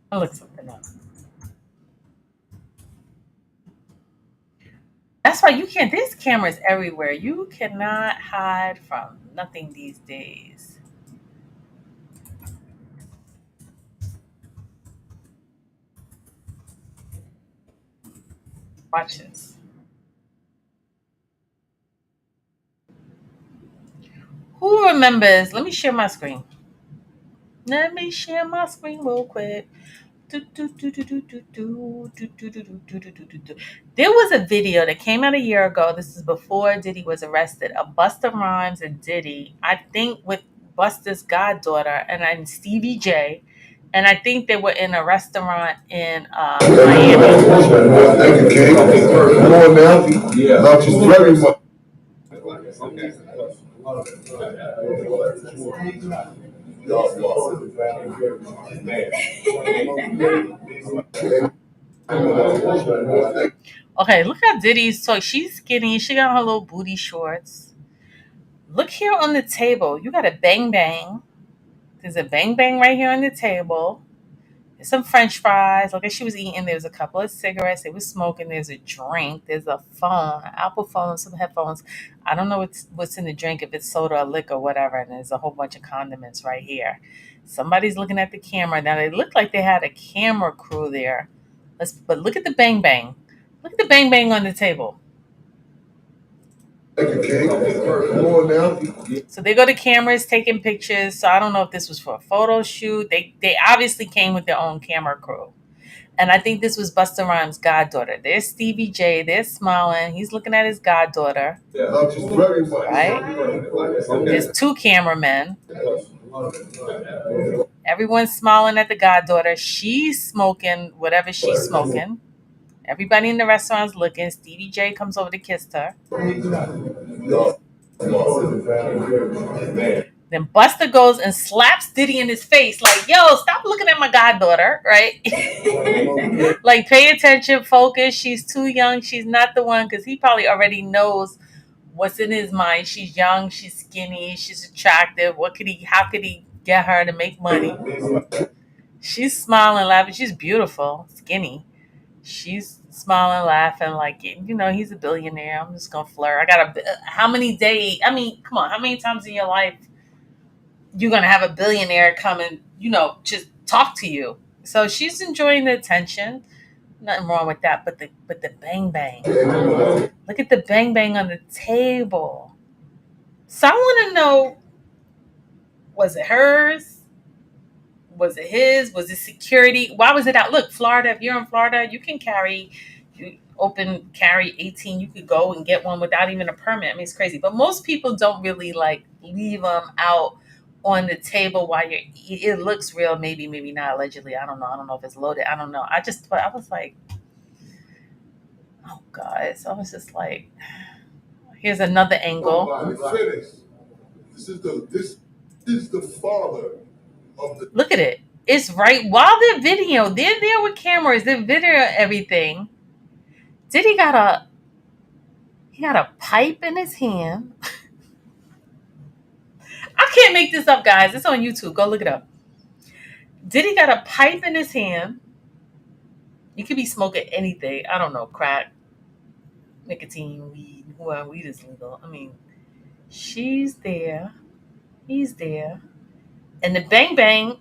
I'll look something up. That's why you can't. There's cameras everywhere. You cannot hide from nothing these days. Watch this. Who remembers? Let me share my screen. Let me share my screen real quick. There was a video that came out a year ago. This is before Diddy was arrested. Of Busta Rhymes and Diddy, I think with Busta's goddaughter and then Stevie J, and I think they were in a restaurant in Miami. Thank you, King. Come on now. Yeah. Love you very much. Okay, look how Diddy's so she's skinny. She got her little booty shorts. Look here on the table. You got a bang bang. There's a bang bang right here on the table. There's some French fries. Like she was eating. There's a couple of cigarettes. They were smoking. There's a drink. There's a phone, an Apple phone, some headphones. I don't know what's in the drink, if it's soda or liquor or whatever. And there's a whole bunch of condiments right here. Somebody's looking at the camera. Now they look like they had a camera crew there. But look at the bang bang. Look at the bang bang on the table. Thank you, King. Come on now. So they go to cameras taking pictures. So I don't know if this was for a photo shoot. They obviously came with their own camera crew. And I think this was Busta Rhymes' goddaughter. There's Stevie J. They're smiling. He's looking at his goddaughter. Yeah, love you very much. Right? There's two cameramen. Everyone's smiling at the goddaughter. She's smoking whatever she's smoking. Everybody in the restaurant's looking. Stevie J comes over to kiss her. Then Busta goes and slaps Diddy in his face, like, yo, stop looking at my goddaughter, right? Like, pay attention, focus. She's too young. She's not the one, because he probably already knows what's in his mind. She's young. She's skinny. She's attractive. How could he get her to make money? She's smiling, laughing. She's beautiful, skinny. She's smiling, laughing, like, he's a billionaire. I'm just gonna flirt. How many days? I mean, come on, how many times in your life you're gonna have a billionaire come and, just talk to you? So she's enjoying the attention. Nothing wrong with that, but the bang bang. Look at the bang bang on the table. So I want to know, was it hers? Was it his? Was it security? Why was it out? Look, Florida, if you're in Florida, you can carry 18. You could go and get one without even a permit. I mean, it's crazy. But most people don't really leave them out on the table while it looks real. Maybe not, allegedly. I don't know. I don't know if it's loaded. I don't know. I was like, oh, guys. I was just like, here's another angle. This is the father. Look at it. It's right while they're there with cameras, they're video everything. Diddy got a pipe in his hand. I can't make this up, guys. It's on YouTube. Go look it up. Diddy got a pipe in his hand. You could be smoking anything. I don't know, crack, nicotine, weed. Well, weed is legal. I mean, she's there. He's there. And the bang bang.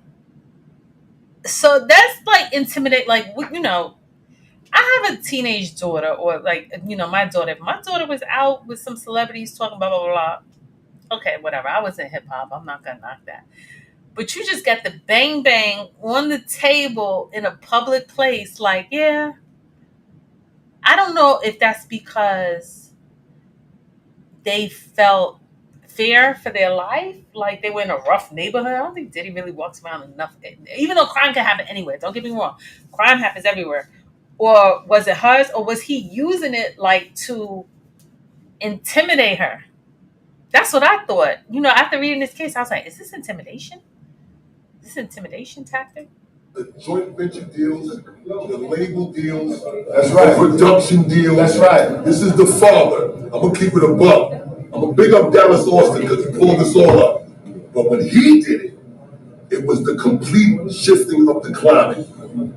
So that's like intimidate. Like, I have a teenage daughter, or my daughter. If my daughter was out with some celebrities talking blah, blah, blah, blah. Okay, whatever. I was in hip hop. I'm not going to knock that. But you just got the bang bang on the table in a public place. Like, yeah. I don't know if that's because they felt fear for their life, like they were in a rough neighborhood. I don't think Diddy really walks around enough, even though crime can happen anywhere. Don't get me wrong, crime happens everywhere. Or was it hers, or was he using it to intimidate her? That's what I thought. After reading this case, I was like, is this intimidation? Is this intimidation tactic? The joint venture deals, the label deals, that's right. The production deals, that's right. This is the father. I'm gonna keep it above. I'm gonna big up Dallas Austin because he pulled this all up. But when he did it, it was the complete shifting of the climate.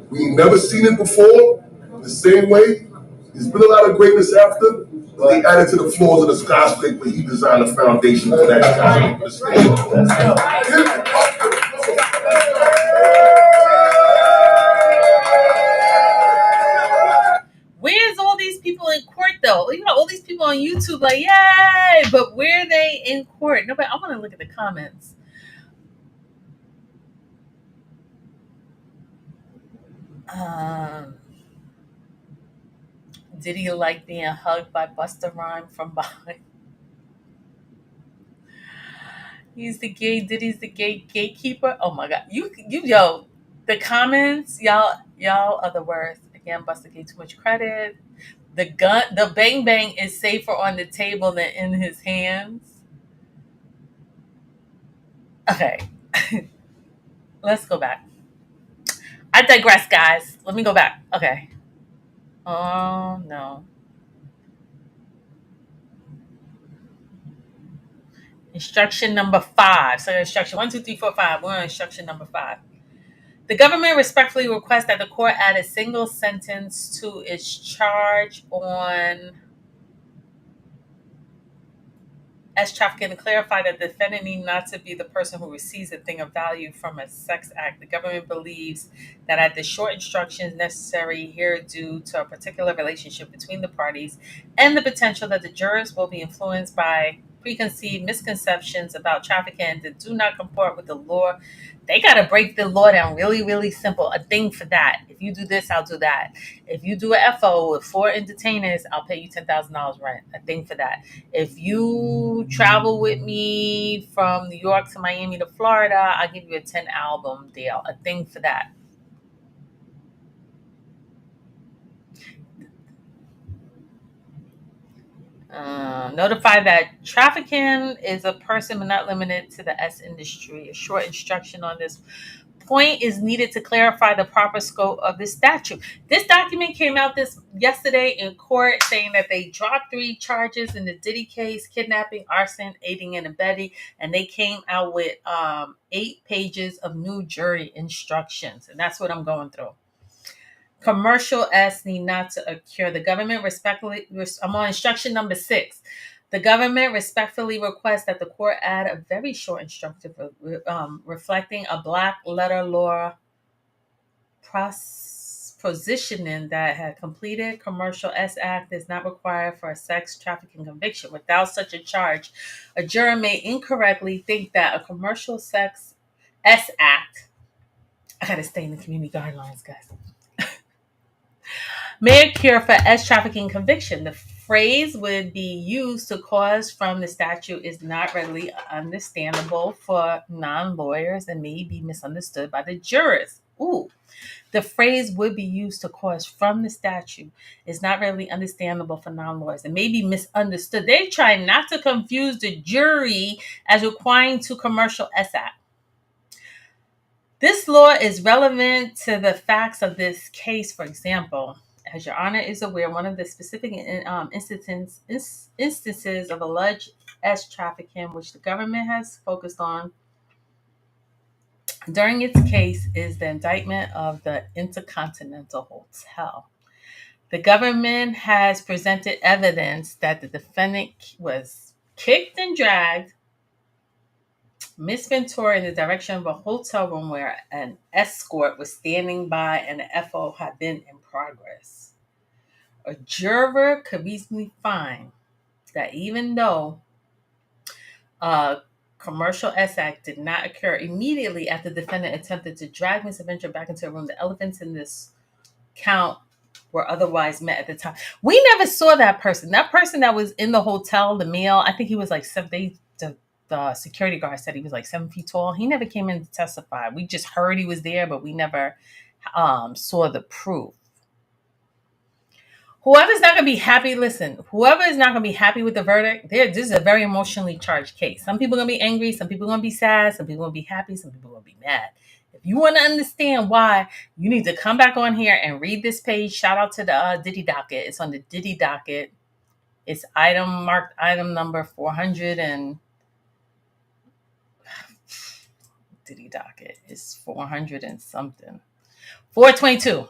We never seen it before the same way. There's been a lot of greatness after, but they added to the floors of the skyscraper. He designed the foundation for that skyscraper. Where's all these people in court though? You got all these people on YouTube like, yay! But where are they in court? Nobody. I want to look at the comments. Diddy like being hugged by Busta Rhymes from behind. He's the gay. Diddy's the gay gatekeeper. Oh my god, yo, the comments, y'all are the worst. Again, Busta gave too much credit. The bang bang is safer on the table than in his hands. Okay, let's go back. I digress, guys. Let me go back. Okay. Oh no. Instruction number 5. So instruction 1, 2, 3, 4, 5. We're on instruction number 5. The government respectfully requests that the court add a single sentence to its charge on trafficking to clarify that the defendant need not to be the person who receives a thing of value from a sex act. The government believes that at the short instructions necessary here due to a particular relationship between the parties and the potential that the jurors will be influenced by preconceived misconceptions about trafficking that do not comport with the law, they got to break the law down really, really simple. A thing for that. If you do this, I'll do that. If you do a FO with 4 entertainers, I'll pay you $10,000 rent. A thing for that. If you travel with me from New York to Miami to Florida, I'll give you a 10 album deal. A thing for that. Notify that trafficking is a person but not limited to the S industry. A short instruction on this point is needed to clarify the proper scope of the statute. This document came out yesterday in court saying that they dropped 3 charges in the Diddy case: kidnapping, arson, aiding and abetting, and they came out with 8 pages of new jury instructions, and that's what I'm going through. Commercial S need not to occur. The government respectfully, I'm on instruction number 6. The government respectfully requests that the court add a very short instruction reflecting a black letter law positioning that had completed Commercial S Act is not required for a sex trafficking conviction. Without such a charge, a juror may incorrectly think that a Commercial Sex S Act, I gotta stay in the community guidelines, guys, may occur for S trafficking conviction. The phrase would be used to cause from the statute is not readily understandable for non-lawyers and may be misunderstood by the jurors. Ooh. The phrase would be used to cause from the statute is not readily understandable for non-lawyers and may be misunderstood. They try not to confuse the jury as requiring to Commercial S Act. This law is relevant to the facts of this case. For example, as Your Honor is aware, one of the specific instances of alleged S trafficking, which the government has focused on during its case, is the indictment of the Intercontinental Hotel. The government has presented evidence that the defendant was kicked and dragged Miss Ventura in the direction of a hotel room where an escort was standing by and the FO had been in progress. A juror could reasonably find that even though Commercial S Act did not occur immediately after the defendant attempted to drag Miss Ventura back into a room, the elements in this count were otherwise met at the time. We never saw that person. That person that was in the hotel, the male, I think he was like 7. The security guard said he was like 7 feet tall. He never came in to testify. We just heard he was there, but we never saw the proof. Whoever's not going to be happy, listen, whoever is not going to be happy with the verdict, this is a very emotionally charged case. Some people are going to be angry. Some people are going to be sad. Some people are going to be happy. Some people are going to be mad. If you want to understand why, you need to come back on here and read this page. Shout out to the Diddy docket. It's on the Diddy docket. It's marked item number 400 and Diddy docket is 400 and something. 422.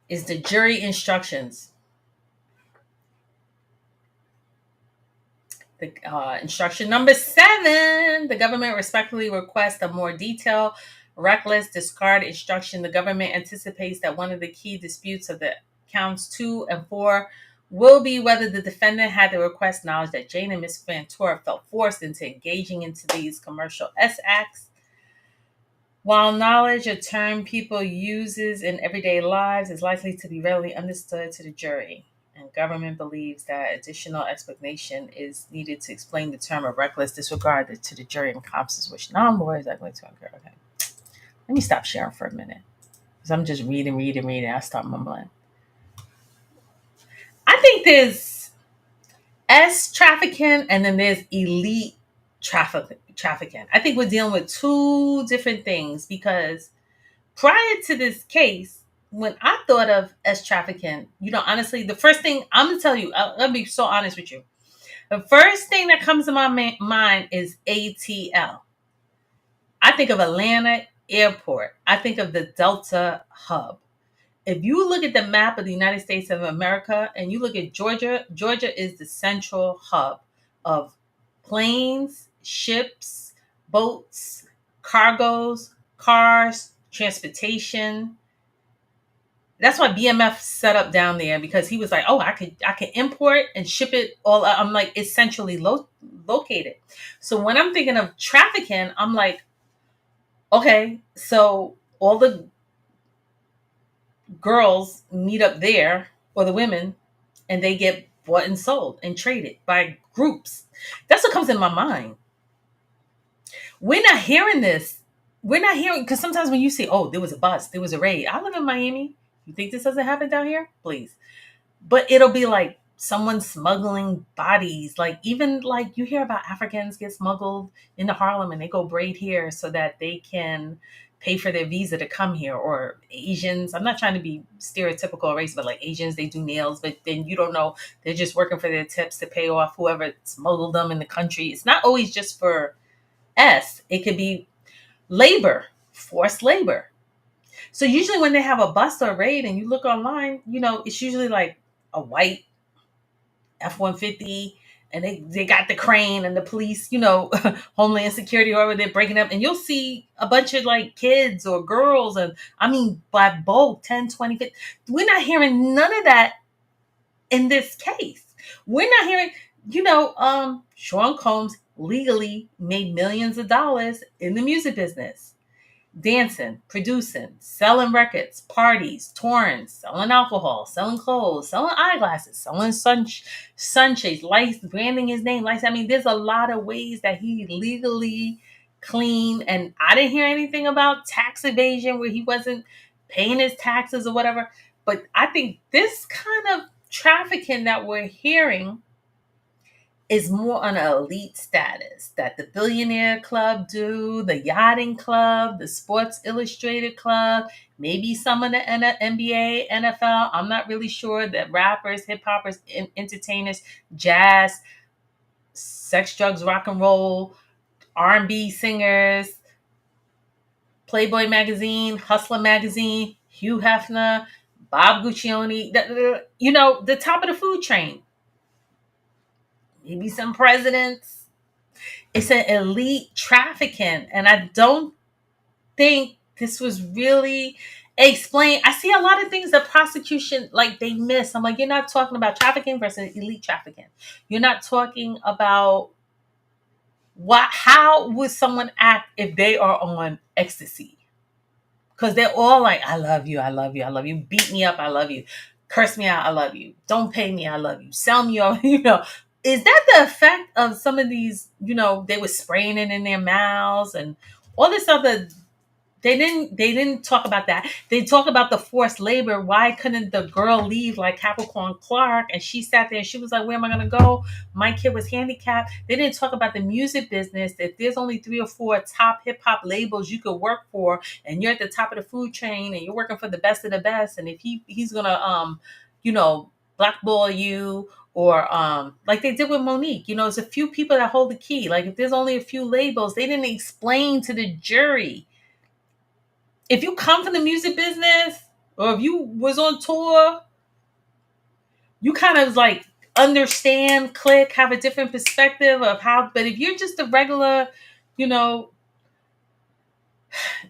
is the jury instructions. The instruction number 7, the government respectfully requests a more detailed reckless discard instruction. The government anticipates that one of the key disputes of the counts 2 and 4 will be whether the defendant had the request knowledge that Jane and Miss Ventura felt forced into engaging into these commercial acts. While knowledge, a term people uses in everyday lives, is likely to be readily understood to the jury, and government believes that additional explanation is needed to explain the term of reckless disregard to the jury encompasses which non-lawyers are going to incur. Okay, let me stop sharing for a minute because I'm just reading. I start mumbling. I think there's trafficking and then there's elite trafficking. I think we're dealing with two different things because prior to this case, when I thought of trafficking, honestly, the first thing I'm going to tell you, I'll be so honest with you. The first thing that comes to my mind is ATL. I think of Atlanta Airport. I think of the Delta Hub. If you look at the map of the United States of America and you look at Georgia, Georgia is the central hub of planes, ships, boats, cargoes, cars, transportation. That's why BMF set up down there because he was like, oh, I could import and ship it all. I'm like, it's centrally located. So when I'm thinking of trafficking, I'm like, okay, so all the girls meet up there, or the women, and they get bought and sold and traded by groups. That's what comes in my mind. We're not hearing this. We're not hearing, because sometimes when you say, oh, there was a bust, there was a raid. I live in Miami. You think this doesn't happen down here? Please. But it'll be like someone smuggling bodies. Like even like you hear about Africans get smuggled into Harlem and they go braid here so that they can pay for their visa to come here, or Asians. I'm not trying to be stereotypical race, but like Asians, they do nails, but then you don't know, they're just working for their tips to pay off whoever smuggled them in the country. It's not always just for it could be labor, forced labor. So usually when they have a bust or raid and you look online, it's usually like a white F-150 and they got the crane and the police, Homeland Security, whoever, they're breaking up, and you'll see a bunch of like kids or girls, and I mean by bulk, 10, 20, 50. We're not hearing none of that in this case. We're not hearing, Sean Combs legally made millions of dollars in the music business. Dancing, producing, selling records, parties, touring, selling alcohol, selling clothes, selling eyeglasses, selling sunshades, lights, branding his name. I mean, there's a lot of ways that he legally clean. And I didn't hear anything about tax evasion where he wasn't paying his taxes or whatever. But I think this kind of trafficking that we're hearing is more on an elite status that the Billionaire Club do, the Yachting Club, the Sports Illustrated Club, maybe some of the NBA, NFL. I'm not really sure. That rappers, hip hoppers, entertainers, jazz, sex, drugs, rock and roll, R&B singers, Playboy magazine, Hustler magazine, Hugh Hefner, Bob Guccione, the top of the food chain. Maybe some presidents. It's an elite trafficking. And I don't think this was really explained. I see a lot of things that prosecution, like they miss. I'm like, you're not talking about trafficking versus elite trafficking. You're not talking about how would someone act if they are on ecstasy? Because they're all like, I love you, I love you, I love you. Beat me up, I love you. Curse me out, I love you. Don't pay me, I love you. Sell me off, Is that the effect of some of these, they were spraying it in their mouths and all this other? They didn't talk about that. They talk about the forced labor. Why couldn't the girl leave like Capricorn Clark? And she sat there and she was like, where am I going to go? My kid was handicapped. They didn't talk about the music business. That there's only 3 or 4 top hip hop labels you could work for, and you're at the top of the food chain and you're working for the best of the best. And if he's going to, blackball you, or like they did with Monique, there's a few people that hold the key. Like if there's only a few labels, they didn't explain to the jury. If you come from the music business, or if you was on tour, you kind of like understand, click, have a different perspective of how. But if you're just a regular, you know,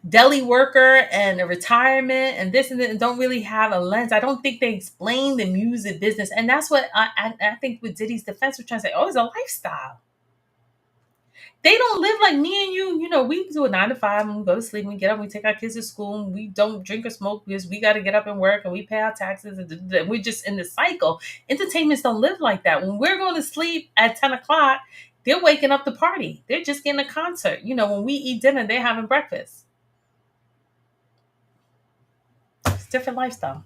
deli worker and a retirement and this and that, and don't really have a lens, I don't think they explain the music business. And that's what I think with Diddy's defense, we're trying to say, oh, it's a lifestyle. They don't live like me and you. You know, we do a 9 to 5 and we go to sleep and we get up and we take our kids to school and we don't drink or smoke because we got to get up and work and we pay our taxes and we're just in the cycle. Entertainments don't live like that. When we're going to sleep at 10 o'clock, they're waking up to party. They're just getting a concert. You know, when we eat dinner, they're having breakfast. It's a different lifestyle.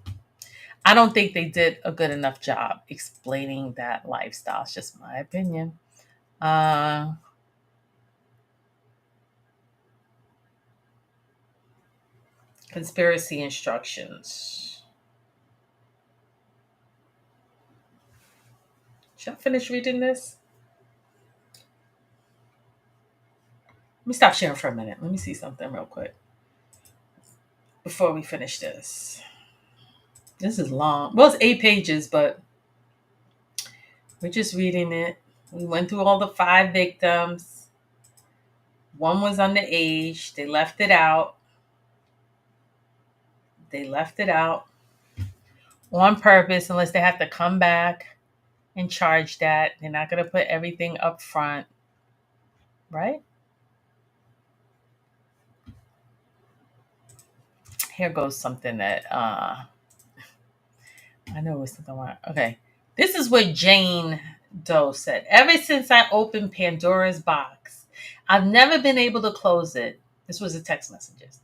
I don't think they did a good enough job explaining that lifestyle. It's just my opinion. Conspiracy instructions. Should I finish reading this? Let me stop sharing for a minute. Let me see something real quick before we finish this. This is long. Well, it's 8 pages, but we're just reading it. We went through all the 5 victims. One was underage. They left it out. They left it out on purpose, unless they have to come back and charge that. They're not going to put everything up front, right? Here goes something that I know was something wrong. Okay. This is what Jane Doe said. Ever since I opened Pandora's box, I've never been able to close it. This was a text messages.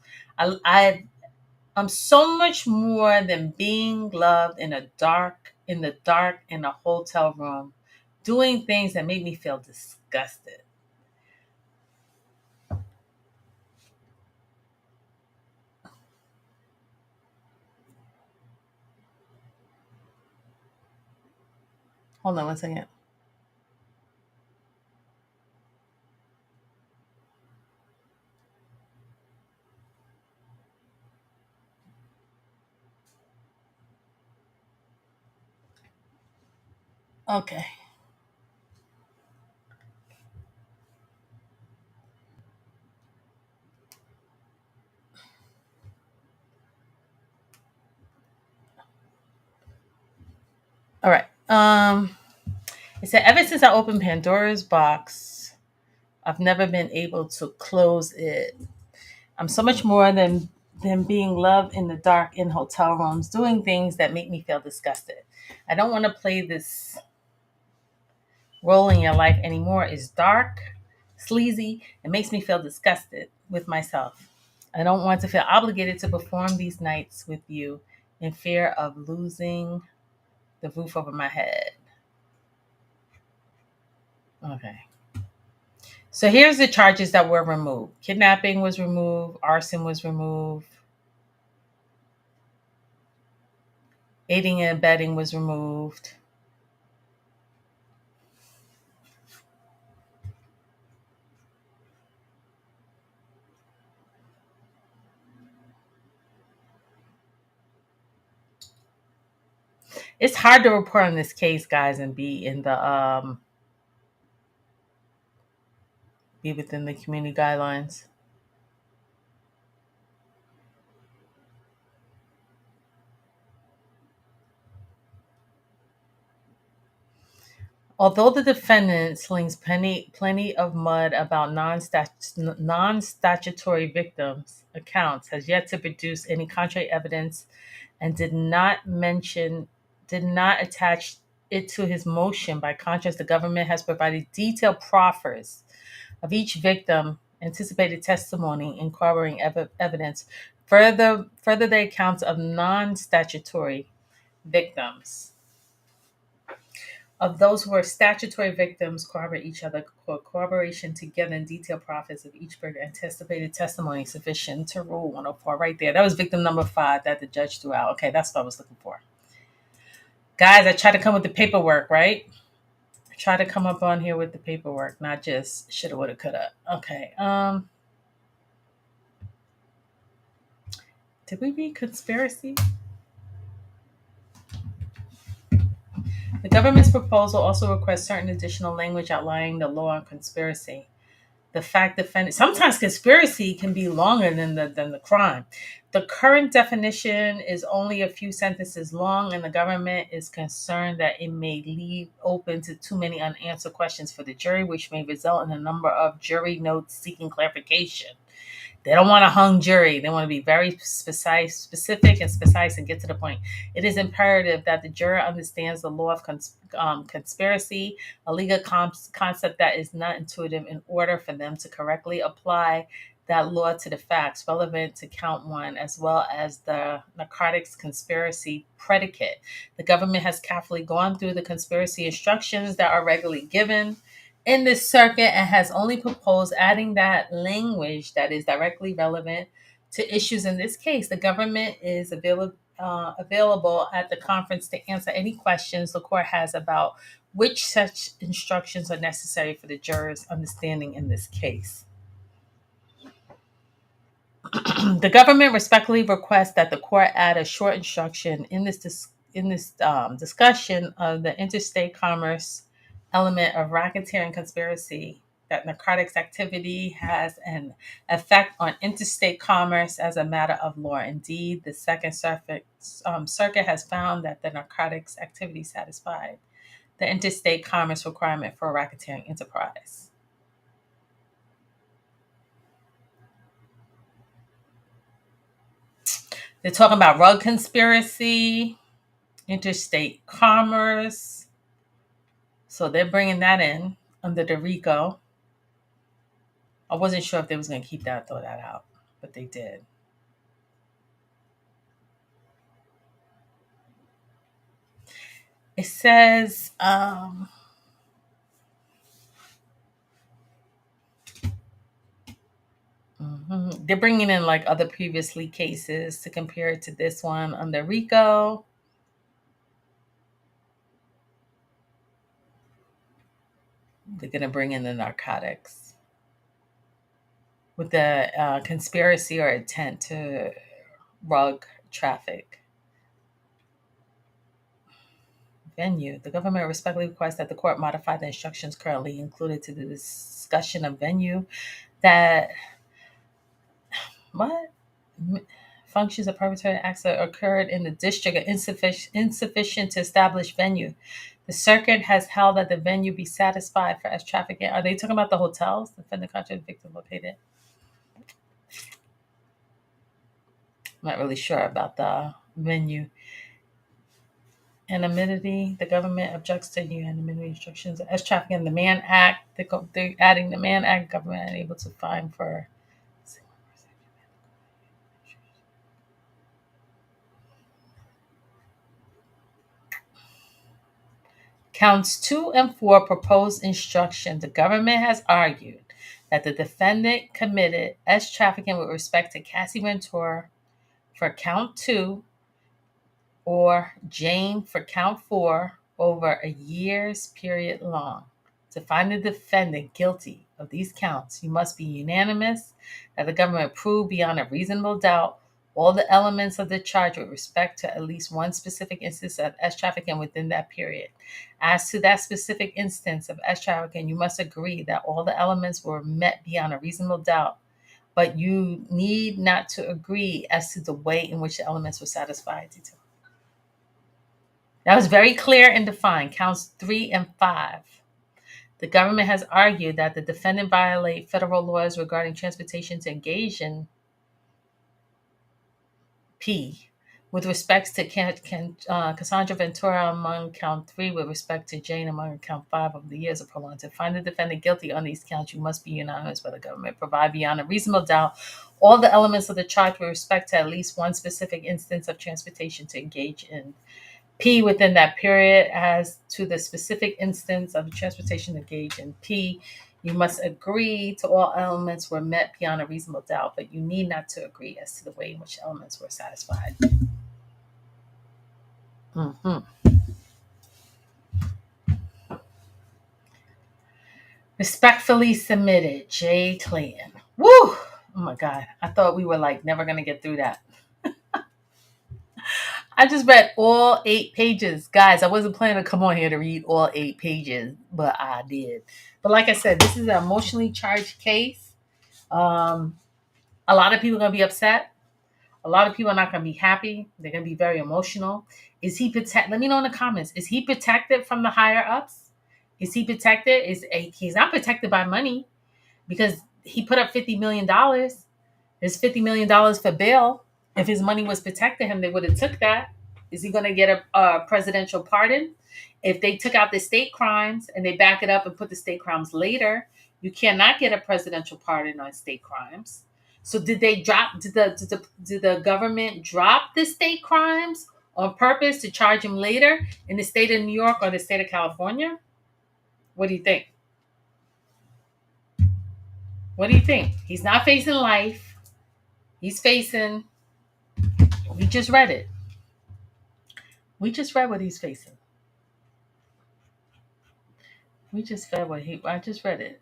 I'm so much more than being loved in the dark in a hotel room, doing things that make me feel disgusted. Hold on one second. Okay. All right. It said, ever since I opened Pandora's box, I've never been able to close it. I'm so much more than being loved in the dark in hotel rooms, doing things that make me feel disgusted. I don't want to play this role in your life anymore. It's dark, sleazy, it makes me feel disgusted with myself. I don't want to feel obligated to perform these nights with you in fear of losing the roof over my head. Okay. So here's the charges that were removed. Kidnapping was removed. Arson was removed. Aiding and abetting was removed. It's hard to report on this case, guys, and be in the be within the community guidelines. Although the defendant slings plenty of mud about non-statutory victims' accounts, has yet to produce any contrary evidence, and did not attach it to his motion. By contrast, the government has provided detailed proffers of each victim, anticipated testimony, and corroborating evidence, further the accounts of non-statutory victims. Of those who are statutory victims, corroborate each other, corroboration together in detailed proffers of each victim, anticipated testimony sufficient to rule 104 right there. That was victim number 5 that the judge threw out. Okay, that's what I was looking for. Guys, I tried to come with the paperwork, right? I tried to come up on here with the paperwork, not just shoulda, woulda, coulda. Okay. Did we read conspiracy? The government's proposal also requests certain additional language outlining the law on conspiracy. The fact defendant sometimes conspiracy can be longer than the crime. The current definition is only a few sentences long, and the government is concerned that it may leave open to too many unanswered questions for the jury, which may result in a number of jury notes seeking clarification. They don't want a hung jury. They want to be very specific and precise and get to the point. It is imperative that the juror understands the law of conspiracy, a legal concept that is not intuitive, in order for them to correctly apply that law to the facts relevant to count one, as well as the narcotics conspiracy predicate. The government has carefully gone through the conspiracy instructions that are regularly given in this circuit and has only proposed adding that language that is directly relevant to issues in this case. The government is available at the conference to answer any questions the court has about which such instructions are necessary for the jurors' understanding in this case. The government respectfully requests that the court add a short instruction in this discussion of the interstate commerce element of racketeering conspiracy, that narcotics activity has an effect on interstate commerce as a matter of law. Indeed, the Second Circuit has found that the narcotics activity satisfied the interstate commerce requirement for a racketeering enterprise. They're talking about drug conspiracy, interstate commerce. So they're bringing that in under the RICO. I wasn't sure if they was going to keep that or throw that out, but they did. It says, they're bringing in like other previously cases to compare it to this one under RICO. They're going to bring in the narcotics with the conspiracy or intent to drug traffic. Venue. The government respectfully requests that the court modify the instructions currently included to the discussion of venue that functions of perpetrator acts that occurred in the district are insufficient to establish venue. The circuit has held that the venue be satisfied for as trafficking. Are they talking about the hotels? Defendant contract victim located. I'm not really sure about the venue. Anonymity. The government objects to anonymity instructions as trafficking. The Mann Act. They're adding the Mann Act. Government unable to fine for. Counts 2 and 4 proposed instruction. The government has argued that the defendant committed as trafficking with respect to Cassie Ventura for count 2 or Jane for count 4 over a year's period long. To find the defendant guilty of these counts, you must be unanimous that the government prove beyond a reasonable doubt all the elements of the charge with respect to at least one specific instance of S trafficking within that period. As to that specific instance of S trafficking, you must agree that all the elements were met beyond a reasonable doubt, but you need not to agree as to the way in which the elements were satisfied. That was very clear and defined. Counts 3 and 5. The government has argued that the defendant violated federal laws regarding transportation to engage in P with respect to Cassandra Ventura among count 3, with respect to Jane among count 5 of the years of prolonged. To find the defendant guilty on these counts, you must be unanimous by the government. Provide beyond a reasonable doubt all the elements of the charge with respect to at least one specific instance of transportation to engage in P within that period. As to the specific instance of transportation to engage in P, you must agree to all elements were met beyond a reasonable doubt, but you need not to agree as to the way in which elements were satisfied. Respectfully submitted, Jay Clayton. Woo! Oh my God. I thought we were like never going to get through that. I just read all 8 pages. Guys, I wasn't planning to come on here to read all 8 pages, but I did. But like I said, this is an emotionally charged case. A lot of people are going to be upset. A lot of people are not going to be happy. They're going to be very emotional. Is he protect? Let me know in the comments. Is he protected from the higher ups? Is he protected? He's not protected by money because he put up $50 million. There's $50 million for bail. If his money was protected him, they would have took that. Is he going to get a presidential pardon? If they took out the state crimes and they back it up and put the state crimes later, you cannot get a presidential pardon on state crimes. So did they drop? Did the government drop the state crimes on purpose to charge him later in the state of New York or the state of California? What do you think? What do you think? He's not facing life. He's facing. We just read it. We just read what he's facing. We just read what he. I just read it.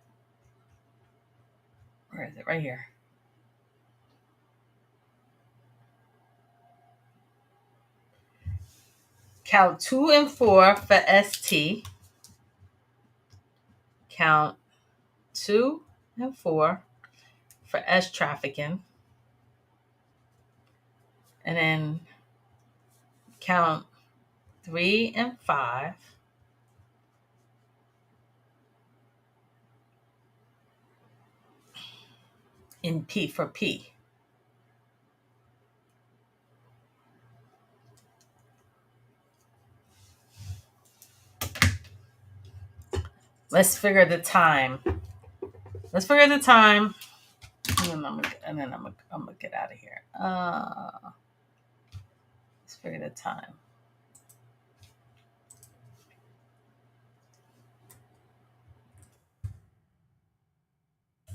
Where is it? Right here. Count 2 and 4 for ST. Count 2 and 4 for S trafficking. And then count 3 and 5 in P for P. Let's figure the time. And then I'm gonna get out of here. Let's figure the time.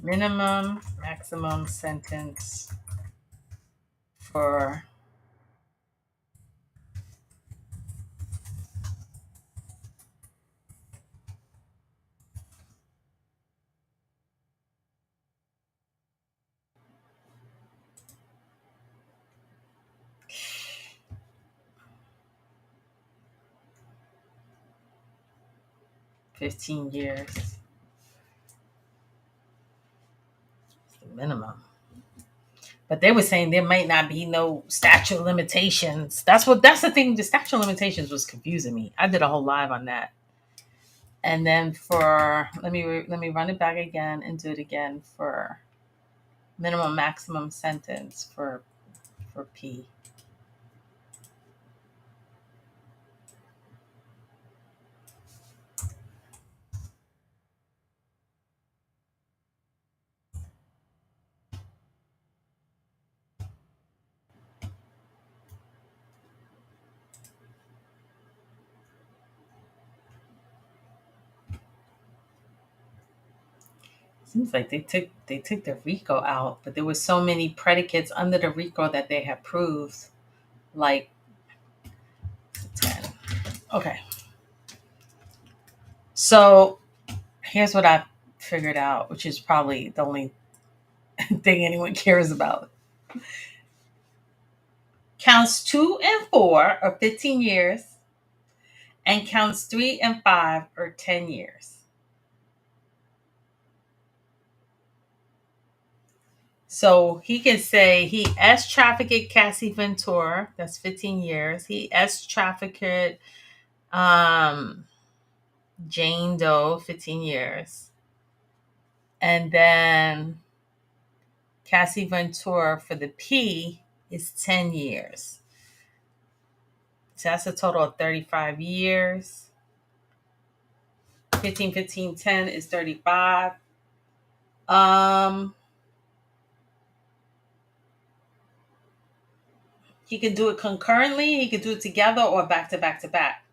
Minimum, maximum sentence for $15 years. It's the minimum. But they were saying there might not be no statute of limitations. That's the thing. The statute of limitations was confusing me. I did a whole live on that. And then for let me run it back again and do it again for minimum maximum sentence for P. Seems like they took the RICO out, but there were so many predicates under the RICO that they had proved, like 10. Okay. So here's what I figured out, which is probably the only thing anyone cares about. Counts 2 and 4 are 15 years, and counts 3 and 5 are 10 years. So he can say he S trafficked Cassie Ventura, that's 15 years. He S trafficked Jane Doe, 15 years. And then Cassie Ventura for the P is 10 years. So that's a total of 35 years. 15, 15, 10 is 35. He can do it concurrently, he can do it together, or back to back to back.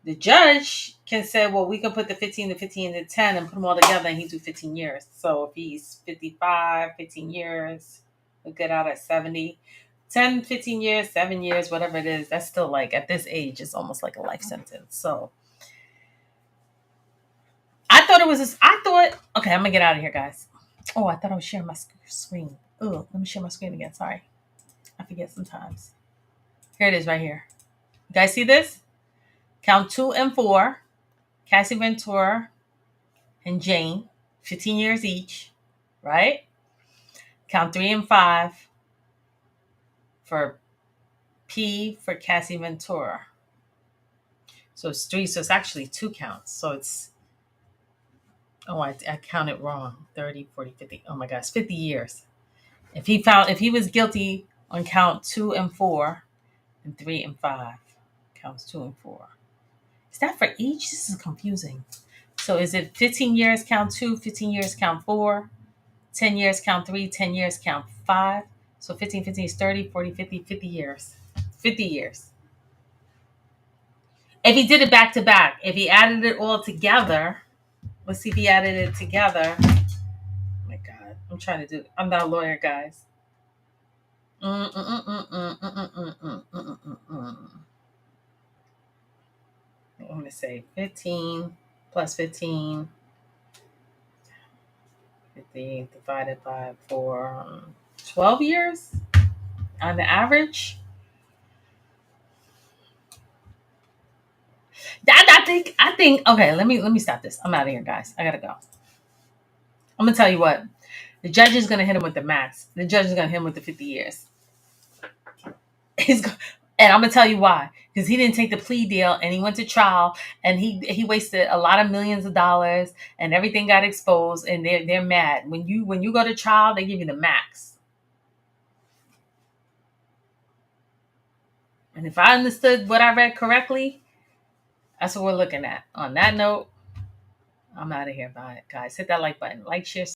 The judge can say, well, we can put the 15, the 15, the 10 and put them all together and he do 15 years. So if he's 55, 15 years, we'll get out at 70. 10, 15 years, 7 years, whatever it is, that's still like, at this age, it's almost like a life sentence. So I thought it was this, okay, I'm gonna get out of here, guys. Oh, I thought I was sharing my screen. Oh, let me share my screen again. Sorry. I forget sometimes. Here it is right here. You guys see this? Count 2 and 4, Cassie Ventura and Jane, 15 years each, right? Count 3 and 5 for P for Cassie Ventura. So it's 3. So it's actually 2 counts. So it's, I counted wrong. 30, 40, 50. Oh my gosh, 50 years. If he was guilty on count 2 and 4 and 3 and 5, counts 2 and 4. Is that for each? This is confusing. So is it 15 years count 2, 15 years count 4, 10 years count 3, 10 years count 5? So 15, 15 is 30, 40, 50, 50 years. 50 years. If he did it back to back, if he added it all together, let's see if he added it together. Oh my God, I'm not a lawyer, guys. I'm going to say 15 plus 15. 50 divided by 4, 12 years on the average. I think. Okay, let me stop this. I'm out of here, guys. I gotta go. I'm gonna tell you what. The judge is gonna hit him with the max. The judge is gonna hit him with the 50 years. And I'm gonna tell you why. Because he didn't take the plea deal, and he went to trial, and he wasted a lot of millions of dollars, and everything got exposed, and they're mad. When you go to trial, they give you the max. And if I understood what I read correctly, that's what we're looking at. On that note, I'm out of here, guys. Hit that like button. Like, share,